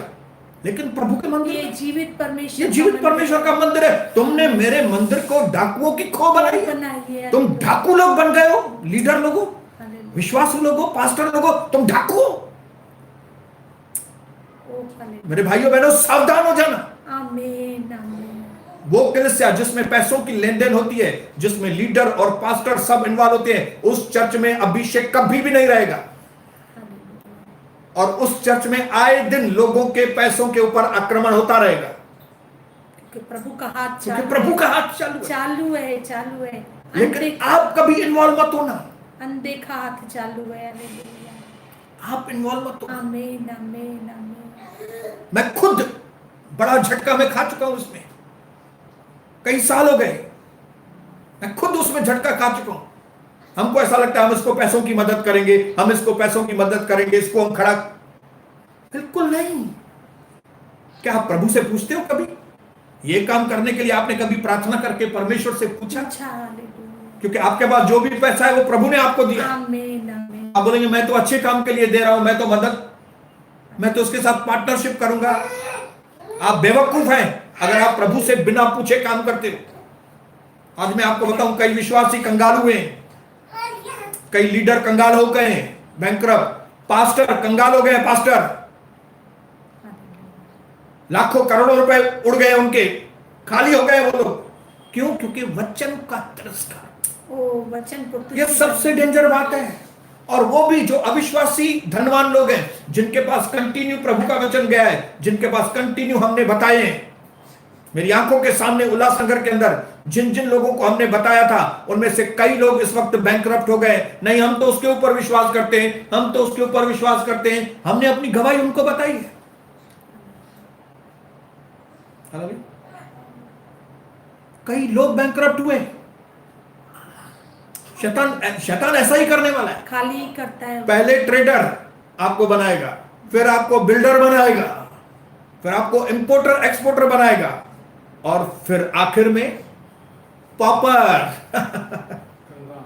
लेकिन प्रभु के मंदिर, ये जीवित परमेश्वर, ये जीवित परमेश्वर का मंदिर है। तुमने मेरे मंदिर को डाकुओं की खो बनाई है। तुम डाकू लोग बन गए हो, लीडर लोगों, विश्वासी लोगों, पास्टर लोगों, तुम डाकू हो। मेरे भाइयों बहनों, सावधान हो जाना। आमीन आमीन। वो कलीसिया जिसमें पैसों की लेन देन होती है, जिसमें लीडर और पास्टर सब इन्वॉल्व होते हैं, उस चर्च में अभिषेक कभी भी नहीं रहेगा। और उस चर्च में आए दिन लोगों के पैसों के ऊपर आक्रमण होता रहेगा, क्योंकि प्रभु का हाथ क्योंकि प्रभु का हाथ चालू है। लेकिन आप कभी इन्वॉल्व मत होना, अनदेखा हाथ चालू है। हालेलुया। आप इन्वॉल्व मत होना। आमीन आमीन आमीन। मैं खुद बड़ा झटका में खा चुका हूं, इसमें कई साल हो गए, मैं खुद उसमें झटका खा चुका हूं। हमको ऐसा लगता है हम इसको पैसों की मदद करेंगे, हम इसको पैसों की मदद करेंगे, इसको हम खड़ा, बिल्कुल नहीं। क्या आप प्रभु से पूछते हो कभी? ये काम करने के लिए आपने कभी प्रार्थना करके परमेश्वर से पूछा? क्योंकि आपके पास जो भी पैसा है वो प्रभु ने आपको दिया। आमीन आमीन। आप बोलेंगे मैं तो अच्छे काम के लिए दे रहा हूं, मैं तो मदद, मैं तो उसके साथ पार्टनरशिप करूंगा। आप बेवकूफ हैं अगर आप प्रभु से बिना पूछे काम करते हो। आज मैं आपको बताऊं, कई विश्वासी कंगाल हुए हैं, कई लीडर कंगाल हो गए हैं, बैंकरप्ट, पास्टर कंगाल हो गए, पास्टर लाखों करोड़ों रुपए उड़ गए उनके, खाली हो गए वो लोग। क्यों? क्योंकि वचन का तिरस्कार। ओ वचन को तुच्छ ये सबसे डेंजर बात है। और वो भी जो अविश्वासी धनवान लोग हैं, जिनके पास कंटिन्यू प्रभु का वचन गया है, जिनके पास कंटिन्यू हमने बताए हैं, मेरी आंखों के सामने उल्लासनगर के अंदर जिन जिन लोगों को हमने बताया था, उनमें से कई लोग इस वक्त बैंकरप्ट हो गए। नहीं, हम तो उसके ऊपर विश्वास करते हैं, हम तो उसके ऊपर विश्वास करते हैं, हमने अपनी गवाही उनको बताई है। कई लोग बैंकरप्ट हुए। शैतान ऐसा ही करने वाला है, खाली करता है। पहले ट्रेडर आपको बनाएगा, फिर आपको बिल्डर बनाएगा, फिर आपको इंपोर्टर एक्सपोर्टर बनाएगा, और फिर आखिर में पॉपर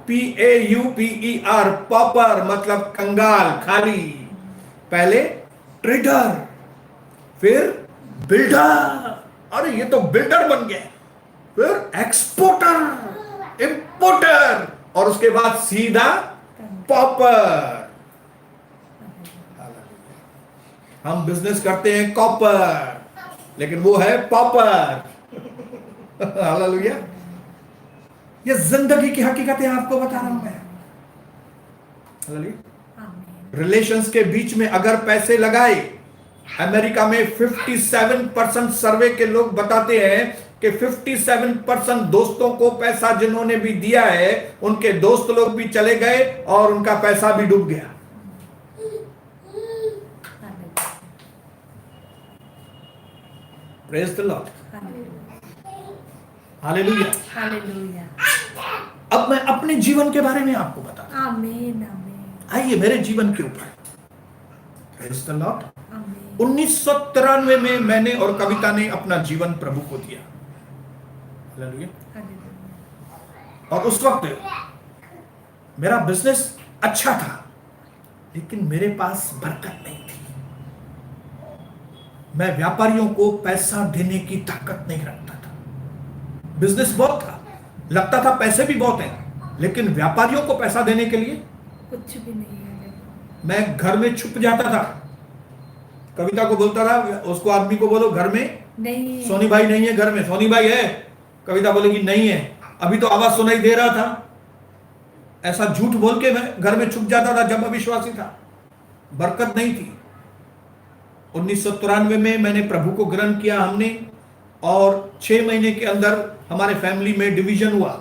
PAUPER, पॉपर मतलब कंगाल, खाली। पहले ट्रेडर, फिर बिल्डर, अरे ये तो बिल्डर बन गया, फिर एक्सपोर्टर, इंपोर्टर, और उसके बाद सीधा पॉपर। हम बिजनेस करते हैं कॉपर, लेकिन वो है पॉपर। हालेलुया। ये जिंदगी की हकीकतें आपको बता रहा हूं मैं। हालेलुया। रिलेशंस के बीच में अगर पैसे लगाए, अमेरिका में 57% सर्वे के लोग बताते हैं कि 57% दोस्तों को पैसा जिन्होंने भी दिया है, उनके दोस्त लोग भी चले गए और उनका पैसा भी डूब गया। Praise the lord. Hallelujah. Hallelujah. अब मैं अपने जीवन के बारे में आपको बता रहा हूं। आमीन आमीन। आइए मेरे जीवन के ऊपर। Praise the Lord. आमीन। 1993 में मैंने और कविता ने अपना जीवन प्रभु को दिया। हालेलुया। हालेलुया। और उस वक्त मेरा बिजनेस अच्छा था, लेकिन मेरे पास बरकत नहीं थी। मैं व्यापारियों को पैसा देने की ताकत नहीं रखता था। बिजनेस बहुत था, लगता था पैसे भी बहुत हैं, लेकिन व्यापारियों को पैसा देने के लिए कुछ भी नहीं है। मैं घर में छुप जाता था। कविता को बोलता था, उसको आदमी को बोलो घर में नहीं है। सोनी भाई नहीं है घर में। सोनी भाई है? कविता बोलेगी नहीं है, अभी तो आवाज सुनाई दे रहा था। ऐसा झूठ बोल के मैं घर में छुप जाता था जब अविश्वासी था। बरकत नहीं थी। 1993 में मैंने प्रभु को ग्रहण किया हमने, और 6 महीने के अंदर हमारे फैमिली में डिवीजन हुआ,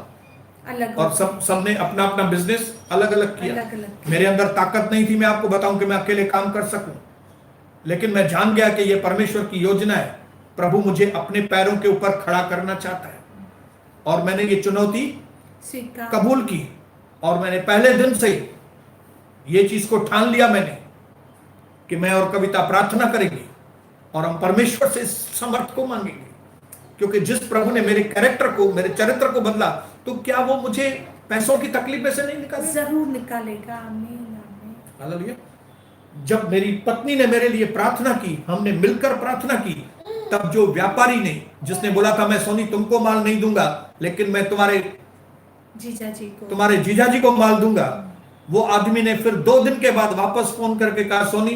अलग और सबने अपना अपना बिजनेस अलग अलग किया। अलग-अलग। मेरे अंदर ताकत नहीं थी, मैं आपको बताऊं कि मैं अकेले काम कर सकूं, लेकिन मैं जान गया कि यह परमेश्वर की योजना है। प्रभु मुझे अपने पैरों के ऊपर खड़ा करना चाहता है, और मैंने ये चुनौती स्वीकार कबूल की। और मैंने पहले दिन से ये चीज को ठान लिया मैंने कि मैं और कविता प्रार्थना करेंगे और हम परमेश्वर से समर्थ को मांगेंगे, क्योंकि जिस प्रभु ने मेरे कैरेक्टर को, मेरे चरित्र को बदला, तो क्या वो मुझे पैसों की तकलीफ में से नहीं निकालेगा? जरूर निकालेगा। आमीन आमीन। हालेलुया। जब मेरी पत्नी ने मेरे लिए प्रार्थना की, हमने मिलकर प्रार्थना की, तब जो व्यापारी ने, जिसने बोला था मैं सोनी तुमको माल नहीं दूंगा, लेकिन मैं तुम्हारे जीजाजी को माल दूंगा, वो आदमी ने फिर 2 दिन के बाद वापस फोन करके कहा, सोनी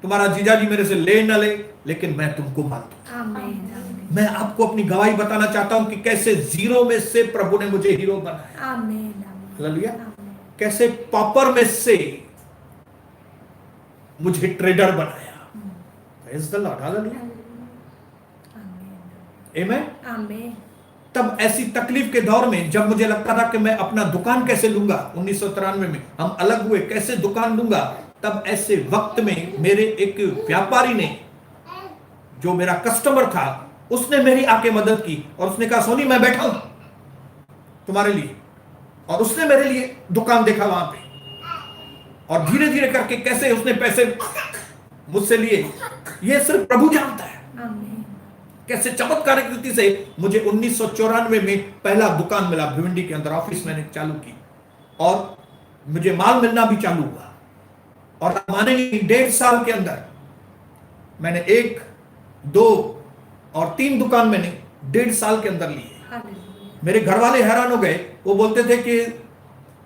तुम्हारा जीजाजी मेरे से ले न ले, लेकिन मैं तुमको माल दूंगा। आमीन आमीन। मैं आपको अपनी गवाही बताना चाहता हूं कि कैसे जीरो में से प्रभु ने मुझे हीरो बनाया। आमीन आमीन। हालेलुया। आमीन। कैसे पॉपर में से मुझे ट्रेडर बनाया। Praise the lord. हालेलुया। आमीन आमीन। तब ऐसी तकलीफ के दौर में जब मुझे लगता था कि मैं अपना दुकान कैसे लूंगा, 1993 में हम अलग हुए, कैसे दुकान लूंगा, तब ऐसे वक्त में मेरे एक व्यापारी ने, जो मेरा कस्टमर था, उसने मेरी आके मदद की और उसने कहा सोनी मैं बैठा हूं तुम्हारे लिए, और उसने मेरे लिए दुकान देखा वहां पे, और धीरे धीरे करके कैसे उसने पैसे मुझसे लिए, ये सिर्फ प्रभु जानता है। आमीन। कैसे चमत्कारिक रीति से मुझे 1994 में पहला दुकान मिला, भिवंडी के अंदर ऑफिस मैंने चालू की, और मुझे माल मिलना भी चालू हुआ। और मानेंगे 1.5 साल के अंदर मैंने 1, 2 और 3 दुकान मैंने 1.5 साल के अंदर लिए। मेरे घर वाले हैरान हो गए। वो बोलते थे कि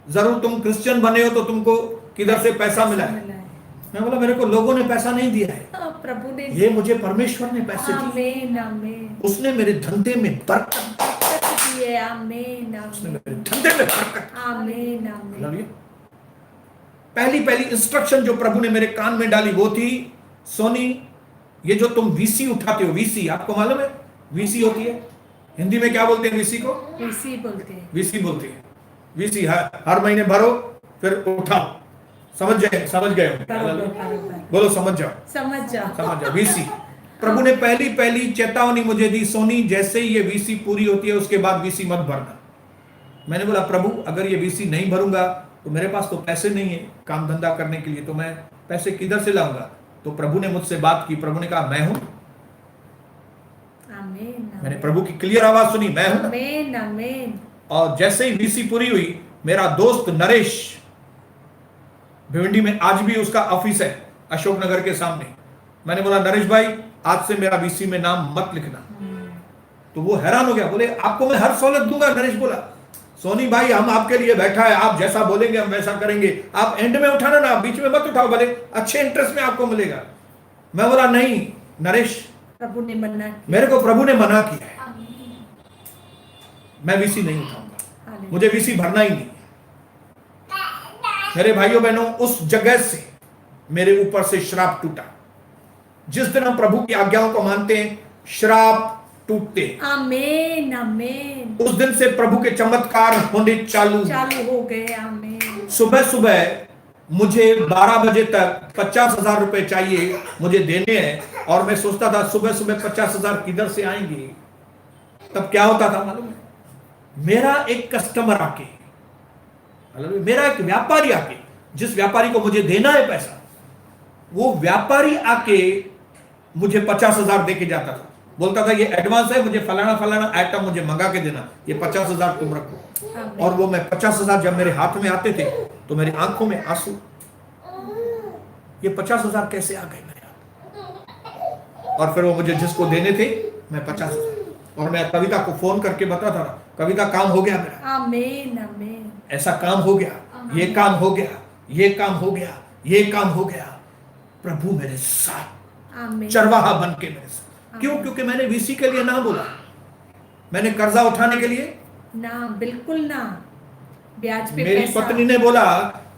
जरूर तुम क्रिश्चियन बने हो तो तुमको किधर से पैसा मिला है। मैं बोला मेरे को लोगों ने पैसा नहीं दिया है, हाँ, प्रभु ने ये मुझे परमेश्वर ने पैसे दिए। आमीन आमीन उसने मेरे धंधे में बरकत, बरकत दिए। आमीन उसने आमीन मेरे धंधे में बरकत। आमीन आमीन हालेलुया। पहली इंस्ट्रक्शन जो प्रभु ने मेरे कान में डाली वो थी, सोनी ये जो तुम वीसी उठाते हो, वीसी आपको मालूम है वीसी होती है, हिंदी में क्या बोलते हैं वीसी को? वीसी बोलते हैं। वीसी बोलते हैं। वीसी हर महीने भरो फिर उठाओ, समझ गए बरोबर बोलो समझ जाओ समझ जाओ। वीसी। प्रभु ने पहली चेतावनी मुझे दी, सोनी जैसे ही ये वीसी पूरी होती है उसके बाद वीसी मत भरना। मैंने बोला प्रभु अगर ये वीसी नहीं भरूंगा तो मेरे पास तो पैसे नहीं है काम धंधा करने के लिए, तो मैं पैसे किधर से लाऊंगा? तो प्रभु ने मुझसे बात की, प्रभु ने कहा मैं हूं। आमीन मैंने प्रभु की क्लियर आवाज सुनी, मैं हूं। आमीन आमीन। और जैसे ही वीसी पूरी हुई, मेरा दोस्त नरेश भिवंडी में आज भी उसका ऑफिस है अशोकनगर के सामने, मैंने बोला नरेश भाई आज से मेरा वीसी में नाम मत लिखना। तो वो हैरान हो गया, बोले आपको मैं हर सहूलत दूंगा। नरेश बोला सोनी भाई हम आपके लिए बैठा है, आप जैसा बोलेंगे हम वैसा करेंगे, आप एंड में उठाना ना, बीच में मत उठाओ, भले अच्छे इंटरेस्ट में आपको मिलेगा। मैं बोला नहीं नरेश, प्रभु ने मना किया। मेरे को प्रभु ने मना किया है, मैं वीसी नहीं उठाऊंगा, हालेलुया। मुझे वीसी भरना ही नहीं। मेरे भाइयों बहनों उस जगह से मेरे ऊपर से श्राप टूटा। जिस दिन हम प्रभु की आज्ञाओं को मानते हैं श्राप टूटते हैं। आमीन आमीन। उस दिन से प्रभु के चमत्कार होने चालू हो गए। आमीन। सुबह मुझे 12 बजे तक 50,000 रुपए चाहिए मुझे देने हैं, और मैं सोचता था सुबह 50,000 किधर से आएंगे। तब क्या होता था मालूम है, मेरा एक कस्टमर आके, मेरा एक व्यापारी आके, जिस व्यापारी को मुझे देना है पैसा, वो व्यापारी आके मुझे 50,000 दे के जाता था। बोलता था ये एडवांस है, मुझे फलाना फलाना आइटम मुझे मंगा के देना, ये 50,000 तुम रखो। और वो मैं 50,000 जब मेरे हाथ में आते थे तो मेरी आंखों में आंसू, ये 50,000 कैसे आ गए मेरे हाथ? और फिर वो मुझे जिसको देने थे मैं 50,000, और मैं कविता को फोन करके बताता था कविता काम हो गया मेरा, आमीन आमीन। ऐसा काम हो गया, ये काम हो गया, ये काम हो गया, ये काम हो गया। प्रभु मेरे साथ, आमीन। चरवाहा बन के मेरे साथ। क्यों? क्योंकि मैंने वीसी के लिए ना बोला, मैंने कर्जा उठाने के लिए ना, बिल्कुल ना। ब्याज पे मेरी पैसा। पत्नी ने बोला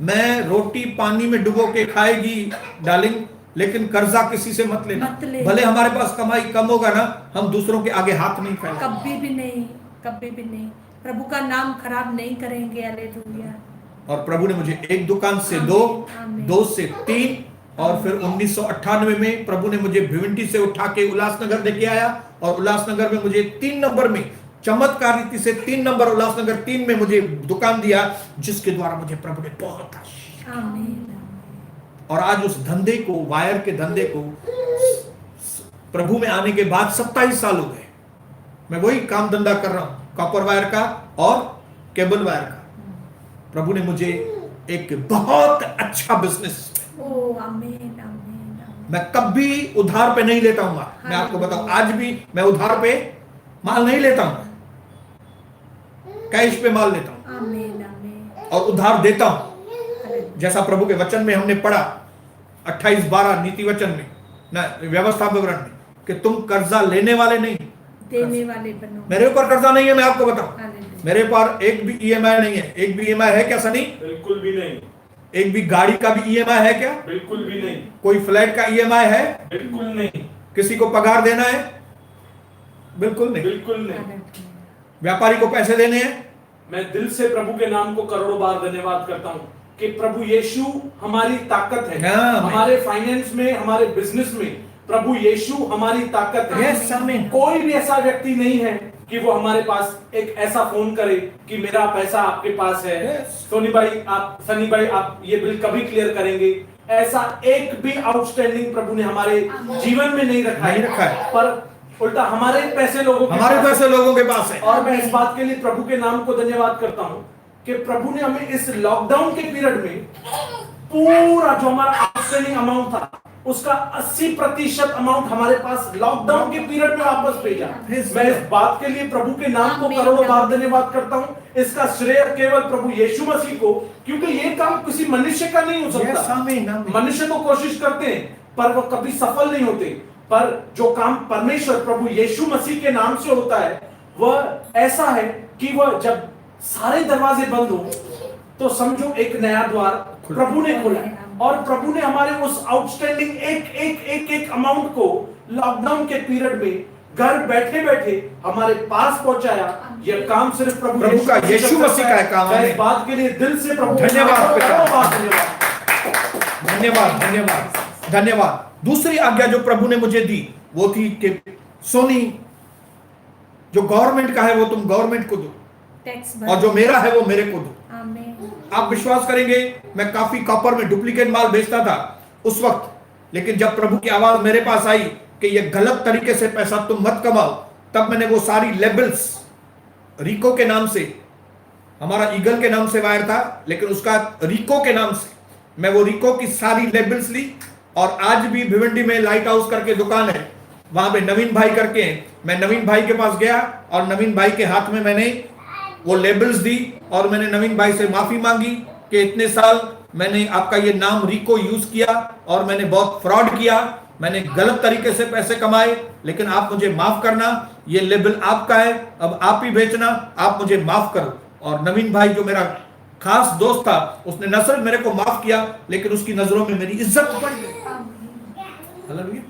मैं रोटी पानी में डुबो के खाएगी डार्लिंग, लेकिन कर्जा किसी से मत लेना। भले हमारे पास कमाई कम होगा ना, हम दूसरों के आगे हाथ नहीं फैलाएंगे, कभी भी नहीं, कभी भी नहीं। प्रभु का नाम खराब नहीं करेंगे। हालेलुया। और प्रभु ने मुझे एक दुकान से 2, 2 से 3, और फिर 1998 में प्रभु ने मुझे भिवंडी से उठा के उल्लासनगर लेके आया, और उल्लासनगर में मुझे 3 नंबर में चमत्कार रीति से 3 नंबर उल्लासनगर 3 में मुझे दुकान दिया, जिसके द्वारा मुझे प्रभु ने बहुत आमीन। और आज उस धंधे को, वायर के धंधे को, प्रभु में आने के बाद 27 साल हो गए, मैं वही काम धंधा कर रहा हूं, कॉपर वायर का और केबल वायर का। प्रभु ने मुझे एक बहुत अच्छा बिजनेस, आमीन आमीन। मैं कभी उधार पे नहीं लेता हूं। मैं आपको बताऊं आज भी मैं उधार पे माल नहीं लेता हूं, कैश पे माल लेता हूं। आमीन आमीन। और उधार देता हूं, जैसा प्रभु के वचन में हमने पढ़ा 28:12 नीति वचन में ना, व्यवस्था विवरण में, कि तुम कर्जा लेने वाले नहीं देने वाले बनो। मेरे ऊपर कर्जा नहीं है, मैं आपको बताऊं, हालेलुया। मेरे पास एक भी ईएमआई नहीं है। एक भी ईएमआई है क्या सनी? बिल्कुल भी नहीं। एक भी गाड़ी का भी ईएमआई है क्या? बिल्कुल भी नहीं। कोई फ्लैट का ईएमआई है? बिल्कुल नहीं। किसी को पगार देना है? बिल्कुल नहीं। बिल्कुल नहीं। व्यापारी को पैसे देने हैं? मैं दिल से प्रभु के नाम को करोड़ों बार धन्यवाद करता हूँ कि प्रभु यीशु हमारी ताकत है। हमारे फाइनेंस में, हमारे बिजनेस में प्रभु यीशु हमारी ताकत है। Yes, आमीन। कोई भी ऐसा व्यक्ति नहीं है कि वो हमारे पास एक ऐसा फोन करे कि मेरा पैसा आपके पास है, सनी भाई आप ये बिल कभी क्लियर करेंगे, ऐसा एक भी आउटस्टैंडिंग प्रभु ने हमारे जीवन में नहीं रखा है। पर उल्टा हमारे पैसे लोगों के पास है। और मैं इस बात के लिए प्रभु के नाम को धन्यवाद करता हूँ कि प्रभु ने हमें इस लॉकडाउन के पीरियड में पूरा जो हमारा आउटस्टैंडिंग अमाउंट था उसका 80% अमाउंट हमारे पास लॉकडाउन के पीरियड में वापस भेजा। मैं इस बात के लिए प्रभु के नाम को करोड़ों बार धन्यवाद करता हूँ। इसका श्रेय केवल प्रभु यीशु मसीह को, क्योंकि ये काम किसी मनुष्य का नहीं हो सकता। मनुष्य तो कोशिश करते हैं पर वो कभी सफल नहीं होते, पर जो काम परमेश्वर प्रभु यीशु मसीह के नाम से होता है वह ऐसा है कि वह जब सारे दरवाजे बंद हो तो समझो एक नया द्वार प्रभु ने खोला, और प्रभु ने हमारे उस आउटस्टैंडिंग एक अमाउंट को लॉकडाउन के पीरियड में घर बैठे बैठे हमारे पास पहुंचाया। यह काम सिर्फ प्रभु का यीशु मसीह का काम है। इस बात के लिए दिल से प्रभु धन्यवाद धन्यवाद धन्यवाद धन्यवाद धन्यवाद। दूसरी आज्ञा जो प्रभु ने मुझे दी वो थी कि सोनी, जो गवर्नमेंट का है वो तुम गवर्नमेंट को दो, और जो मेरा है वो मेरे को दो। आप विश्वास करेंगे, मैं काफी कॉपर में डुप्लीकेट माल बेचता था उस वक्त, लेकिन जब प्रभु की आवाज मेरे पास आई कि ये गलत तरीके से पैसा तुम मत कमाओ, तब मैंने वो सारी लेबल्स रिको के नाम से, हमारा ईगल के नाम से वायर था लेकिन उसका रिको के नाम से, मैं वो रिको की सारी लेबल्स ली। और आज भी भिवंडी में लाइट हाउस करके दुकान है, वहां पे नवीन भाई करके हैं। मैं नवीन भाई के पास गया और नवीन भाई के हाथ में मैंने वो लेबल्स दी और मैंने नवीन भाई से माफी मांगी कि इतने साल मैंने आपका ये नाम रिको यूज किया और मैंने बहुत फ्रॉड किया, मैंने गलत तरीके से पैसे कमाए, लेकिन आप मुझे माफ करना, ये लेबल आपका है, अब आप ही बेचना, आप मुझे माफ करो। और नवीन भाई जो मेरा खास दोस्त था, उसने न सिर्फ मेरे को माफ किया लेकिन उसकी नजरों में मेरी इज्जत बढ़ गई। हालेलुया।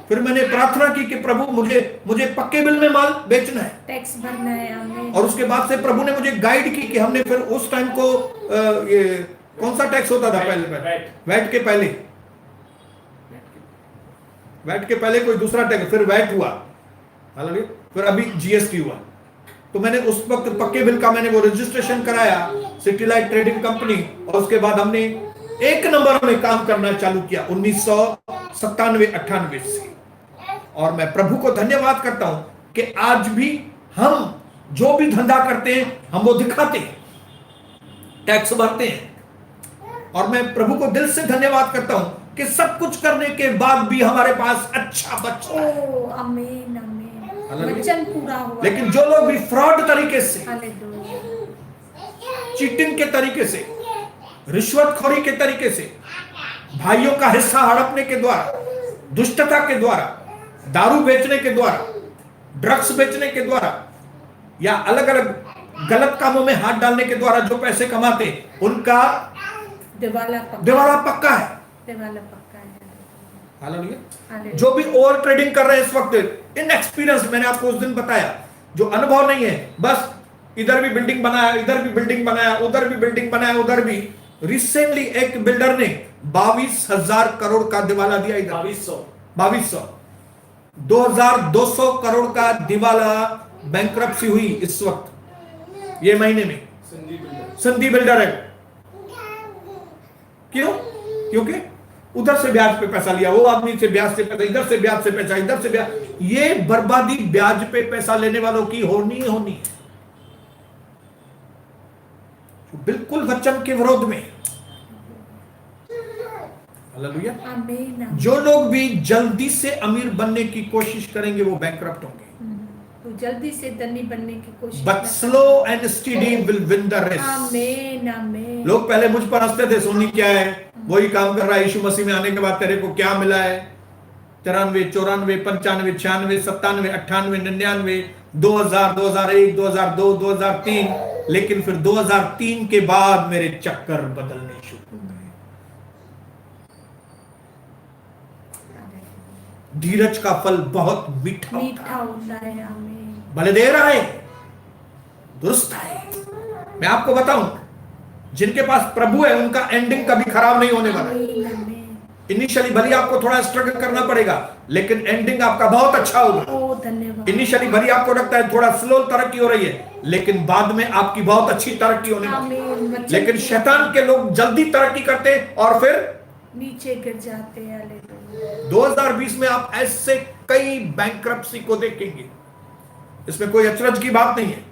फिर मैंने प्रार्थना की कि प्रभु मुझे पक्के बिल में माल बेचना है, टैक्स भरना है। आमीन। और उसके बाद से प्रभु ने मुझे गाइड की कि हमने फिर उस टाइम को ये कौन सा टैक्स होता था पहले, वैट के पहले, वैट के पहले कोई दूसरा टैक्स, फिर वैट हुआ, हालेलुया, फिर अभी जीएसटी हुआ। तो मैंने उस वक्त पक्के बिल का मैंने वो रजिस्ट्रेशन कराया सिटी लाइट ट्रेडिंग कंपनी, और उसके बाद हमने 1 नंबर में काम करना चालू किया 1997-98 से। और मैं प्रभु को धन्यवाद करता हूं कि आज भी हम जो भी धंधा करते हैं हम वो दिखाते हैं, टैक्स भरते हैं। और मैं प्रभु को दिल से धन्यवाद करता हूं कि सब कुछ करने के बाद भी हमारे पास अच्छा बच्चा है। आमीन आमीन। वचन पूरा हुआ। लेकिन जो लोग भी फ्रॉड तरीके से, हालेलुया, चीटिंग के तरीके से, रिश्वतखोरी के तरीके से, भाइयों का हिस्सा हड़पने के द्वारा, दुष्टता के द्वारा, दारू बेचने के द्वारा, ड्रग्स बेचने के द्वारा, या अलग अलग गलत कामों में हाथ डालने के द्वारा जो पैसे कमाते, उनका दिवाला पक्का है। हालेलुया। जो भी ओवर ट्रेडिंग कर रहे हैं इस वक्त, इनएक्सपीरियंस, मैंने आपको उस दिन बताया, जो अनुभव नहीं है, बस इधर भी बिल्डिंग बनाया, इधर भी बिल्डिंग बनाया, उधर भी बिल्डिंग बनाया, उधर भी। रिसेंटली एक बिल्डर ने 22,000 करोड़ का दिवाला दिया, इधर 2200 2200 करोड़ का दिवाला बैंक्रप्सी हुई इस वक्त ये महीने में। संधि बिल्डर है। क्यों? क्योंकि उधर से ब्याज पे पैसा लिया, वो आदमी से ब्याज से पैसा, इधर से ब्याज से पैसा, इधर से ब्याज। ये बर्बादी ब्याज पे पैसा लेने वालों की होनी है, बिल्कुल वचन के विरोध में। हालेलुया। जो लोग भी जल्दी से अमीर बनने की कोशिश करेंगे वो बैंकरप्ट होंगे। तो जल्दी से धनी बनने की कोशिश, but slow and steady will win the race। आमीन आमीन। लोग पहले मुझ पर हंसते थे, सोनी क्या है, वही काम कर रहा है, यीशु मसीह में आने के बाद तेरे को क्या मिला है? 93, 94, 95, 96, 97, 98, 99, 2000, 2001, 2002, 2003, लेकिन फिर 2003 के बाद मेरे चक्कर बदलने शुरू हो गए। धीरज का फल बहुत मीठा होता है, भले देर आए दुरुस्त आए। मैं आपको बताऊं, जिनके पास प्रभु है उनका एंडिंग कभी खराब नहीं होने वाला। इनिशियली भले आपको थोड़ा स्ट्रगल करना पड़ेगा, लेकिन एंडिंग आपका बहुत अच्छा होगा। इनिशियली भले आपको लगता है थोड़ा स्लो तरक्की हो रही है, लेकिन बाद में आपकी बहुत अच्छी तरक्की होने वाली है। लेकिन शैतान के लोग जल्दी तरक्की करते और फिर नीचे गिर जाते हैं। 2020 में आप ऐसे कई बैंक्रप्सी को देखेंगे, इसमें कोई अचरज की बात नहीं है,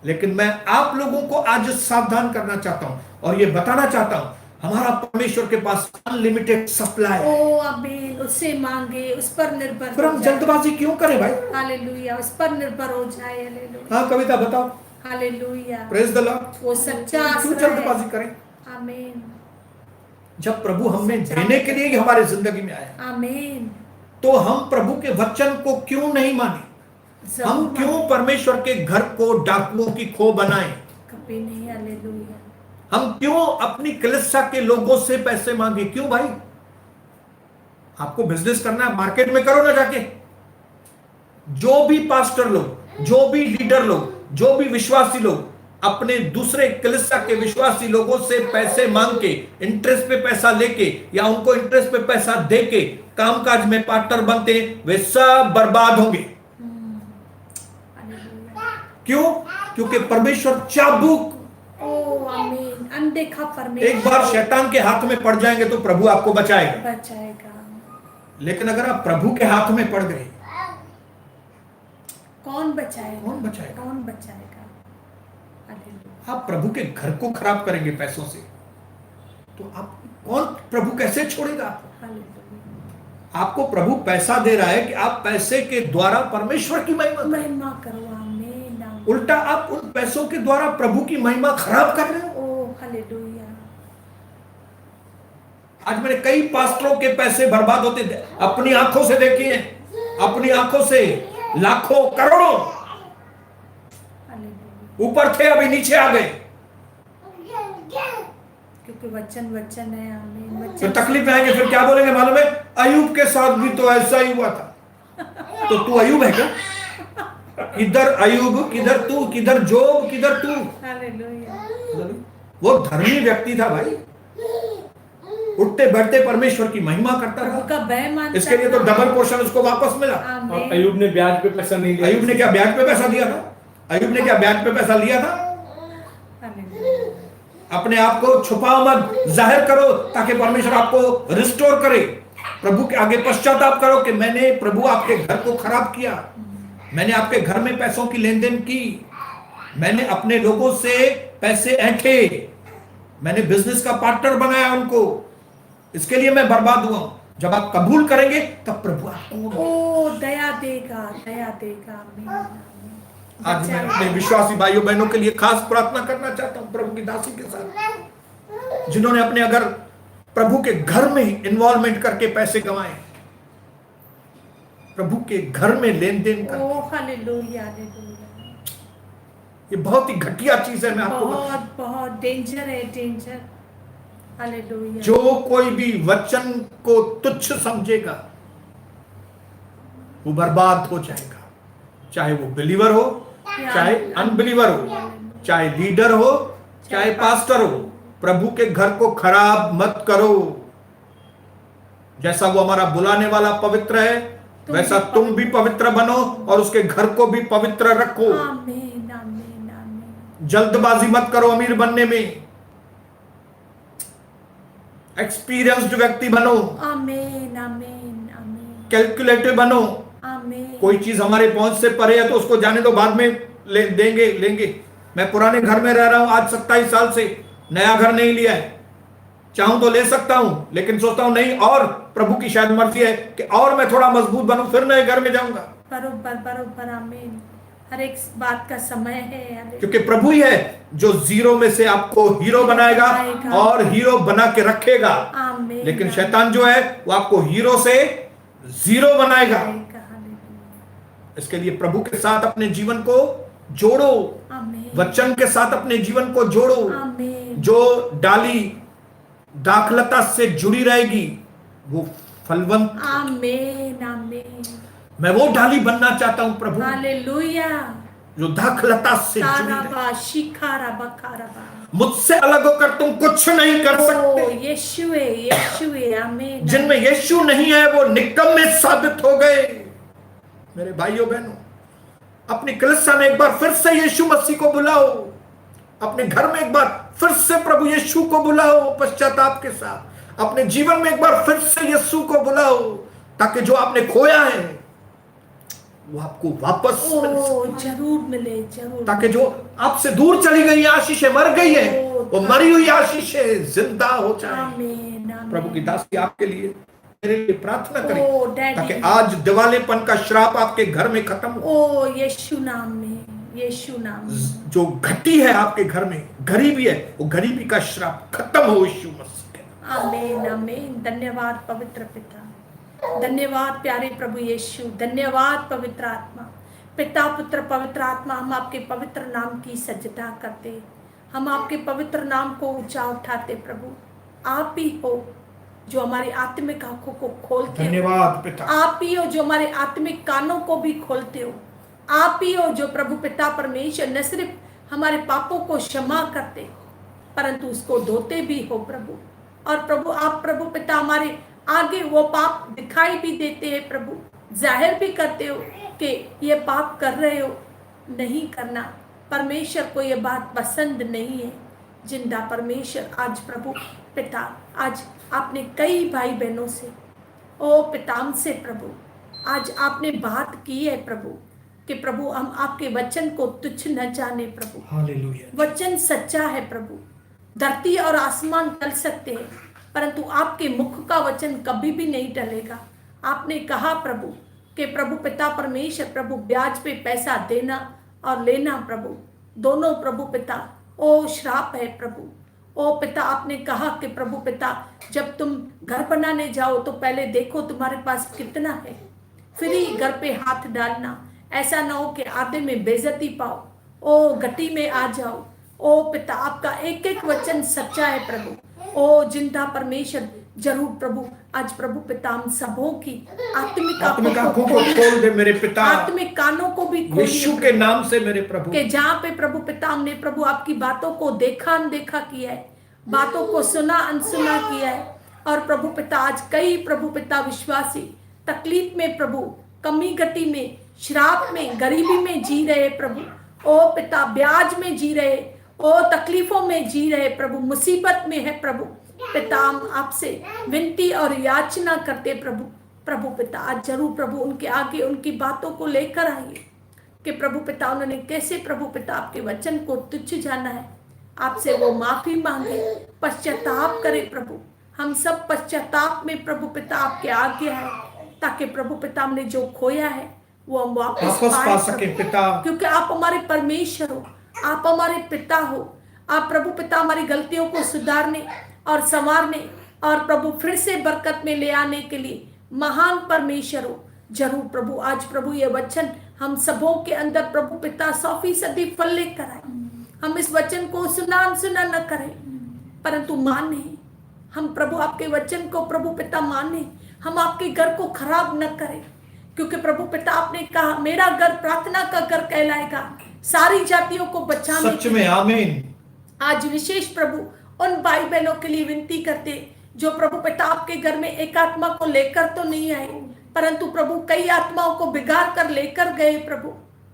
लेकिन मैं आप लोगों को आज सावधान करना चाहता हूं और यह बताना चाहता हूं, हमारा परमेश्वर के पास अनलिमिटेड सप्लाई है। ओ आमीन, उससे मांगे, उस पर निर्भर फिर हो हम जाए। जल्दबाजी क्यों करें भाई? हालेलुया, उस पर निर्भर हो जाए। हालेलुया, हाँ कविता बताओ। हालेलुया। Praise the Lord. वो सच्चा क्यों आश्रय जल्दबाजी है। करें आमीन, जब प्रभु हमें देने के लिए ही हमारी जिंदगी में आया? आमीन। तो हम प्रभु के वचन को क्यों नहीं माने? हम जरूर क्यों माने। परमेश्वर के घर को डाकुओं की खो बनाएं? कभी नहीं। हालेलुया, हम क्यों अपनी कलीसिया के लोगों से पैसे मांगे? क्यों भाई? आपको बिजनेस करना है, मार्केट में करो ना जाके। जो भी पास्टर लोग, जो भी लीडर लोग, जो भी विश्वासी लोग अपने दूसरे कलीसिया के विश्वासी लोगों से पैसे मांग के, इंटरेस्ट पे पैसा लेके या उनको इंटरेस्ट पे पैसा दे के कामकाज में पार्टनर बनते, वे सब बर्बाद होंगे। हालेलुया। क्यों? क्योंकि परमेश्वर चाबुक, ओ आमीन, अनदेखा परमेश्वर एक बार शैतान के हाथ में पड़ जाएंगे तो प्रभु आपको बचाएगा। बचाएगा। लेकिन अगर आप प्रभु के हाथ में पड़ गए, कौन बचाएगा? कौन बचाएगा? कौन बचाएगा? हालेलुया। आप प्रभु के घर को खराब करेंगे पैसों से, तो आप कौन, प्रभु कैसे छोड़ेगा आपको? हालेलुया। आपको प्रभु पैसा दे रहा है कि आप पैसे के द्वारा परमेश्वर की महिमा करें। महिमा करो। आमीन, आमीन। उल्टा आप उन पैसों के द्वारा प्रभु की महिमा खराब कर रहे हो। ओ हालेलुया। आज मैंने कई पास्टरों के पैसे बर्बाद होते थे, अपनी आंखों से देखिए, अपनी आंखों से लाखों करोड़ों हालेलुया। ऊपर थे, अभी नीचे आ गए। क्योंकि वचन वचन है। आमीन, तो वचन। तकलीफ में आएंगे, फिर क्या बोलेंगे मालूम है? अयूब के साथ भी तो ऐसा ही हुआ था। तो तू अयूब है क्या? किधर अयूब, किधर तू, किधर जोब, किधर तू? हालेलुया। वो धर्मी व्यक्ति था भाई, उठते बैठते परमेश्वर की महिमा करता प्रभु था। का भय मानता इसके लिए तो था। डबल पोर्शन उसको वापस मिला। और आमीन। अयूब ने ब्याज पे पैसा नहीं लिया। अयूब ने क्या ब्याज पे पैसा दिया था? अयूब ने क्या ब्याज पे पैसा लिया था? हालेलुया। अपने आप को छुपाओ मत, जाहिर करो ताकि परमेश्वर आपको रिस्टोर करे। प्रभु के आगे पश्चाताप करो कि मैंने प्रभु आपके घर को खराब किया, मैंने आपके घर में पैसों की लेन देन की, मैंने अपने लोगों से पैसे ऐंठे, मैंने बिजनेस का पार्टनर बनाया उनको, इसके लिए मैं बर्बाद हुआ। जब आप कबूल करेंगे तब प्रभु आपको ओ दया देगा, दया देगा। आमीन, आमीन। आज मैं अपने विश्वासी भाइयों बहनों के लिए खास प्रार्थना करना चाहता हूं, प्रभु की दासी के साथ, जिन्होंने अपने अगर प्रभु के घर में ही इन्वॉल्वमेंट करके पैसे कमाए, प्रभु के घर में लेन देन कर, ओ हालेलुया, हालेलुया। ये बहुत ही घटिया चीज है। मैं आपको बहुत बहुत डेंजर है, डेंजर। हालेलुया। जो कोई भी वचन को तुच्छ समझेगा वो बर्बाद हो जाएगा, चाहे वो बिलीवर हो, चाहे अनबिलीवर हो, चाहे लीडर हो, चाहे पास्टर हो। प्रभु के घर को खराब मत करो। जैसा वो हमारा बुलाने वाला पवित्र है, वैसा तुम भी पवित्र बनो और उसके घर को भी पवित्र रखो। आमीन, आमीन, आमीन। जल्दबाजी मत करो अमीर बनने में, एक्सपीरियंस्ड व्यक्ति बनो, आमीन, आमीन, आमीन, कैलकुलेटिव बनो। आमीन। कोई चीज हमारे पहुंच से परे है तो उसको जाने दो, बाद में लेंगे। मैं पुराने घर में रह रहा हूं आज 27 साल से, नया घर नहीं लिया है। चाहूं तो ले सकता हूं, लेकिन सोचता हूं नहीं, और प्रभु की शायद मर्जी है कि और मैं थोड़ा मजबूत बनूं, फिर नए घर में जाऊंगा। बरोबर, बरोबर। आमीन। हर एक बात का समय है। क्योंकि प्रभु ही है जो जीरो में से आपको हीरो बनाएगा और हीरो बना के रखेगा। आमीन। लेकिन शैतान जो है वो आपको हीरो से जीरो बनाएगा। इसके लिए प्रभु के साथ अपने जीवन को जोड़ो, वचन के साथ अपने जीवन को जोड़ो। जो डाली दाखलता से जुड़ी रहेगी वो फलवंत। आमीन, आमीन। मैं वो डाली बनना चाहता हूं प्रभु, हालेलुया, जो दाखलता से जुड़ी रहे। मुझसे अलग होकर तुम कुछ नहीं कर सकते। यीशुए, यीशुए। आमीन। जिनमें यीशु नहीं है वो निकम्मे साबित हो गए। मेरे भाइयों बहनों, अपनी कलीसिया में एक बार फिर से यीशु मसीह को बुलाओ, अपने घर में एक बार फिर से प्रभु यीशु को बुलाओ पश्चाताप के साथ। अपने जीवन में एक बार फिर से यीशु को बुलाओ, ताकि जो आपने खोया है वो आपको वापस जरूर मिले, जरूर। ताकि जो आपसे दूर चली गई आशीषें, मर गई है, वो मरी हुई आशीषें जिंदा हो जाए। आमीन आमीन। प्रभु की दासी आपके लिए मेरे लिए प्रार्थना ओ, करें डैडी। ताकि आज दिवालेपन का श्राप आपके घर में खत्म हो। ओ यीशु नाम में, यीशु नाम में। जो घटी है आपके घर में, गरीबी है, वो गरीबी का श्राप खत्म हो यीशु मसीह के नाम। आमीन आमीन। धन्यवाद पवित्र पिता, धन्यवाद प्यारे प्रभु यीशु, धन्यवाद पवित्र आत्मा। पिता पुत्र पवित्र आत्मा, हम आपके पवित्र नाम की सजदा करते, हम आपके पवित्र नाम को ऊंचा उठाते। प्रभु आप ही हो जो हमारी आत्मिक आंखों को खोलते हो। धन्यवाद पिता। आप ही हो जो हमारे आत्मिक कानों को भी खोलते हो। आप ही हो जो प्रभु पिता परमेश्वर न सिर्फ हमारे पापों को क्षमा करते परंतु उसको धोते भी हो प्रभु। और प्रभु आप प्रभु पिता हमारे आगे वो पाप दिखाई भी देते हैं प्रभु, जाहिर भी करते हो कि ये पाप कर रहे हो, नहीं करना। परमेश्वर को ये बात पसंद नहीं है। जिंदा परमेश्वर आज प्रभु पिता, आज आपने कई भाई बहनों से, ओ पिताम से प्रभु आज आपने बात की है प्रभु कि प्रभु हम आपके वचन को तुच्छ न जाने प्रभु। हालेलुया। वचन सच्चा है प्रभु। धरती और आसमान टल सकते हैं परंतु आपके मुख का वचन कभी भी नहीं टलेगा। आपने कहा प्रभु कि प्रभु पिता परमेश्वर प्रभु ब्याज पे पैसा देना और लेना प्रभु दोनों प्रभु पिता ओ श्राप है प्रभु। ओ पिता आपने कहा कि प्रभु पिता जब तुम घर बनाने जाओ तो पहले देखो तुम्हारे पास कितना है, फिर ही घर पे हाथ डालना। ऐसा ना हो कि आधे में बेइज्जती पाओ, ओ गटी में आ जाओ। ओ पिता आपका एक एक वचन सच्चा है प्रभु। ओ जिंदा परमेश्वर जरूर प्रभु आज प्रभु पिता हम सबों की आत्मिक आंखों को खोल दे मेरे पिता, आत्मिक कानों को भी खोल यीशु के नाम से मेरे प्रभु। कि जहाँ पे प्रभु पिता हमने प्रभु आपकी बातों को देखा अनदेखा किया है, बातों को सुना अनसुना किया है, और प्रभु पिता आज कई प्रभु पिता विश्वासी तकलीफ में प्रभु, कमी गति में, श्राप में, गरीबी में जी रहे प्रभु। ओ पिता ब्याज में जी रहे, ओ तकलीफों में जी रहे प्रभु, मुसीबत में है प्रभु पिता। हम आपसे विनती और याचना करते प्रभु। प्रभु पिता आज जरूर प्रभु उनके आगे उनकी बातों को लेकर आइए कि प्रभु पिता उन्होंने कैसे प्रभु पिता आपके वचन को तुच्छ जाना है। आपसे वो माफी मांगे, पश्चाताप करे प्रभु। हम सब पश्चाताप में प्रभु पिता आपके आगे आए ताकि प्रभु पिता हमने जो खोया है वो हम वापस पा सके पिता, क्योंकि आप हमारे परमेश्वर हो, आप हमारे पिता हो। आप प्रभु पिता हमारी गलतियों को सुधारने और संवारने और प्रभु फिर से बरकत में ले आने के लिए महान परमेश्वर हो। जरूर प्रभु आज प्रभु ये वचन हम सबों के अंदर प्रभु पिता 100% फल लेकर आए। हम इस वचन को सुना न करें परंतु माने। हम प्रभु आपके वचन को प्रभु पिता माने, हम आपके घर को खराब न करें, क्योंकि प्रभु पिता आपने कहा मेरा घर प्रार्थना का घर कहलाएगा, सारी जातियों को बचाने। सच में आमीन। आज विशेष प्रभु उन भाई बहनों के लिए विनती करते जो प्रभु पिता आपके घर में एक आत्मा को लेकर तो नहीं आए परंतु प्रभु कई आत्माओं को बिगाड़ कर लेकर गए प्रभु।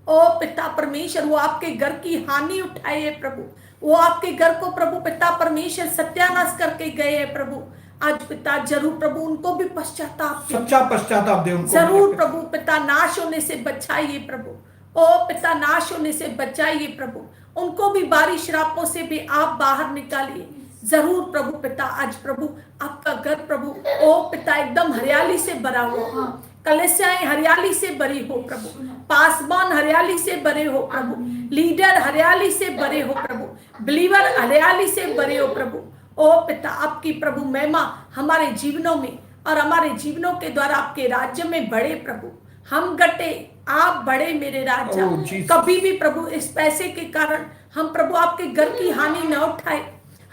ओ पिता परमेश्वर वो आपके घर की हानि उठाए है प्रभु, वो आपके घर को प्रभु पिता परमेश्वर सत्यानाश करके गए हैं प्रभु। आज पिता जरूर प्रभु उनको भी पश्चाताप, सच्चा पश्चाताप दे उनको जरूर प्रभु पिता नाश होने से बचाइए प्रभु। ओ पिता नाश होने से बचाइए प्रभु, उनको भी बारी श्रापों से भी आप बाहर निकालिए जरूर प्रभु पिता। आज प्रभु आपका घर प्रभु ओ पिता एकदम हरियाली से भरा हो, कलिसियाएं हरियाली से भरी हो प्रभु, पासबान हरियाली से भरे हो प्रभु, लीडर हरियाली से भरे हो प्रभु, बिलीवर हरियाली से भरे हो प्रभु। ओ पिता आपकी प्रभु महिमा हमारे जीवनों में और हमारे जीवनों के द्वारा आपके राज्य में बढ़े प्रभु। हम घटे आप बड़े मेरे राजा। कभी भी प्रभु इस पैसे के कारण हम प्रभु आपके घर की हानि न उठाए,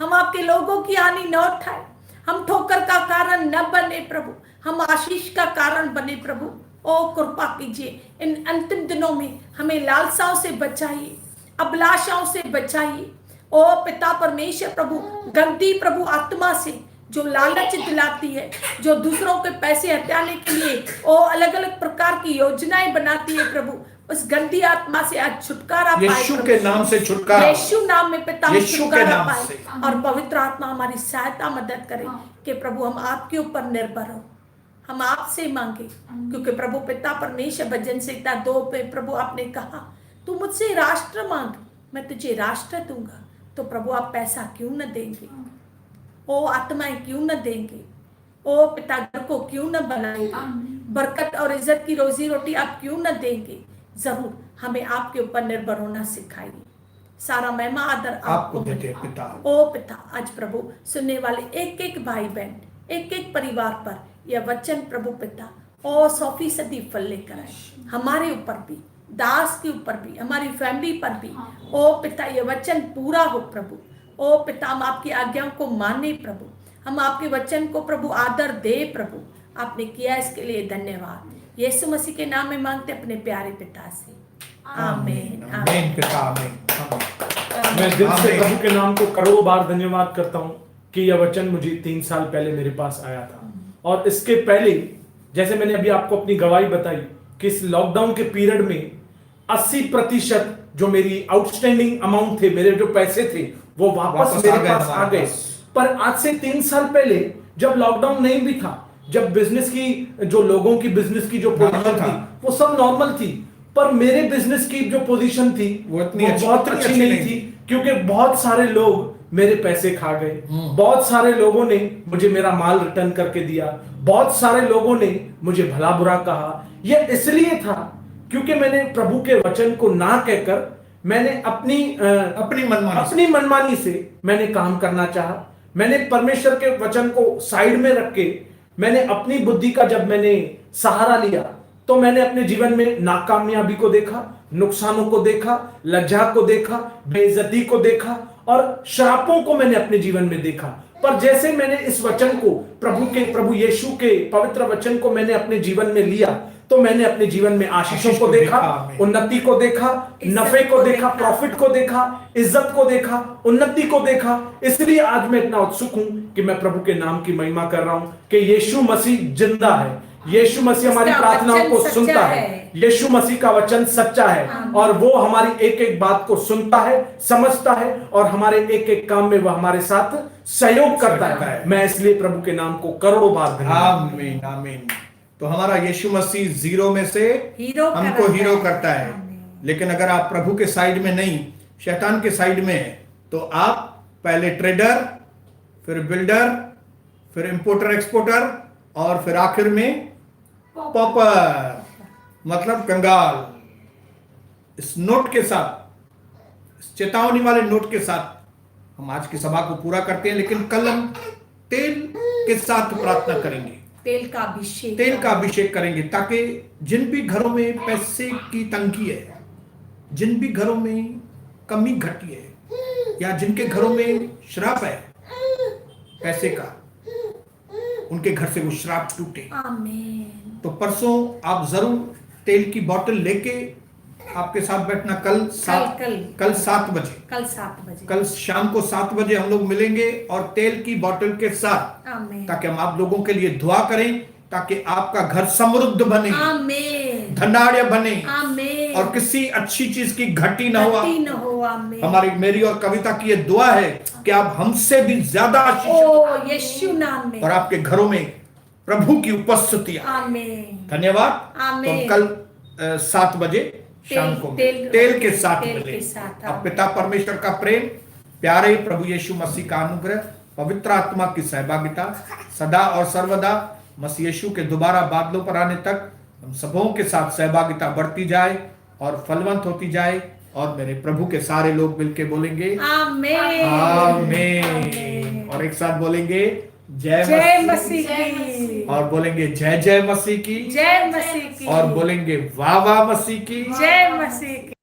हम आपके लोगों की हानि न उठाए, हम ठोकर का कारण न बने प्रभु, हम आशीष का कारण बने प्रभु। ओ कृपा कीजिए इन अंतिम दिनों में हमें लालसाओं से बचाइए, अभिलाषाओं से बचाइए। ओ पिता परमेश्वर प्रभु गंदी प्रभु आत्मा से जो लालच दिलाती है, जो दूसरों के पैसे हटाने के लिए ओ अलग अलग प्रकार की योजनाएं बनाती है प्रभु, उस गंदी आत्मा से आज छुटकारा पाए यीशु के नाम से छुटकारा, यीशु नाम में पिता यीशु के नाम पाए से। और पवित्र आत्मा हमारी सहायता मदद करे कि प्रभु हम आपके ऊपर निर्भर हो, हम आपसे मांगे, क्योंकि प्रभु पिता परमेश्वर भजन संहिता 2 पे प्रभु आपने कहा तू मुझसे राष्ट्र मांग मैं तुझे राष्ट्र दूंगा, तो प्रभु आप पैसा क्यों न देंगे, ओ आत्माएं क्यों न देंगे, ओ पिता घर को क्यों न बनाएंगे, बरकत और इज्जत की रोजी रोटी आप क्यों न देंगे। जरूर हमें आपके ऊपर निर्भर होना सिखाइए। सारा महिमा आदर आपको देते हैं पिता। ओ पिता, आज प्रभु सुनने वाले एक एक भाई बहन, एक एक परिवार पर यह वचन प्रभु पिता ओ 100% फल लेकर आए। हमारे ऊपर भी, दास के ऊपर भी, हमारी फैमिली पर भी ओ पिता ये वचन पूरा हो प्रभु। ओ पिता हम आपकी आज्ञाओं को माने प्रभु, हम आपके वचन को प्रभु आदर दे प्रभु। आपने किया इसके लिए धन्यवाद। यीशु मसीह के नाम में मांगते अपने प्यारे पिता से, आमीन आमीन पिता, आमीन। मैं दिल से आमीन। प्रभु के नाम को करोड़ों बार धन्यवाद करता हूँ कि यह वचन मुझे 3 साल पहले मेरे पास आया था। और इसके पहले जैसे मैंने अभी आपको अपनी गवाही बताई कि इस लॉकडाउन के पीरियड में 80% जो मेरी आउटस्टैंडिंग अमाउंट थे, मेरे जो पैसे थे वो वापस मेरे पास आ गए। पर आज से 3 साल पहले जब लॉकडाउन नहीं भी था, जब बिजनेस की जो लोगों की बिजनेस की जो पोजीशन थी वो सब नॉर्मल थी, पर मेरे बिजनेस की जो पोजीशन थी वो बहुत अच्छी नहीं थी, क्योंकि बहुत सारे लोग मेरे पैसे खा गए, बहुत सारे लोगों ने मुझे मेरा माल रिटर्न करके दिया, बहुत सारे लोगों ने मुझे भला बुरा कहा। यह इसलिए था क्योंकि मैंने प्रभु के वचन को ना कहकर मैंने अपनी मनमानी से मैंने काम करना चाहा। मैंने परमेश्वर के वचन को साइड में रख के मैंने अपनी बुद्धि का जब मैंने सहारा लिया तो मैंने अपने जीवन में नाकामयाबी को देखा, नुकसानों को देखा, लज्जा को देखा, बेइज्जती को देखा और श्रापों को मैंने अपने जीवन में देखा। पर जैसे मैंने इस वचन को प्रभु यीशु के पवित्र वचन को मैंने अपने जीवन में लिया तो मैंने अपने जीवन में आशीषों को देखा, उन्नति को देखा, नफे को देखा, प्रॉफिट को देखा, इज्जत को देखा, उन्नति को देखा। इसलिए आज मैं इतना उत्सुक हूं कि मैं प्रभु के नाम की महिमा कर रहा हूं कि यीशु मसीह जिंदा है, यीशु मसीह हमारी प्रार्थनाओं को सुनता है, यीशु मसीह का वचन सच्चा है और वो हमारी एक एक बात को सुनता है, समझता है और हमारे एक एक काम में वो हमारे साथ सहयोग करता है। मैं इसलिए प्रभु के नाम को करोड़ों बार आमीन आमीन। तो हमारा यीशु मसीह जीरो में से हमको हीरो करता है। लेकिन अगर आप प्रभु के साइड में नहीं, शैतान के साइड में है, तो आप पहले ट्रेडर, फिर बिल्डर, फिर इंपोर्टर एक्सपोर्टर और फिर आखिर में पॉपर, मतलब कंगाल। इस नोट के साथ, इस चेतावनी वाले नोट के साथ हम आज की सभा को पूरा करते हैं। लेकिन कल हम तेल के साथ प्रार्थना करेंगे, तेल का अभिषेक करेंगे, ताकि जिन भी घरों में पैसे की तंगी है, जिन भी घरों में कमी घटी है या जिनके घरों में श्राप है पैसे का, उनके घर से वो श्राप टूटे। आमीन। तो परसों आप जरूर तेल की बोतल लेके आपके साथ बैठना। कल 7 बजे, कल शाम को 7 बजे हम लोग मिलेंगे और तेल की बोतल के साथ, ताकि हम आप लोगों के लिए दुआ करें, ताकि आपका घर समृद्ध बने, धनाढ़ बने और किसी अच्छी चीज की घटी न हो। मेरी और कविता की ये दुआ है कि आप हमसे भी ज्यादा आशीष यीशु नाम में और आपके घरों में प्रभु की उपस्थिति। धन्यवाद। तो कल 7 बजे शाम को तेल के साथ मिले। अब पिता परमेश्वर का प्रेम, प्यारे प्रभु यीशु मसीह का अनुग्रह, पवित्र आत्मा की सहभागिता सदा और सर्वदा मसीह यीशु के दोबारा बादलों पर आने तक हम सबों के साथ सहभागिता बढ़ती जाए और फलवंत होती जाए। और मेरे प्रभु के सारे लोग मिलके बोलेंगे आमीन आमीन, और एक साथ बोलेंगे जय मसीह की, और बोलेंगे जय जय मसीह की, और बोलेंगे वाह वाह मसीह की, जय मसीह की।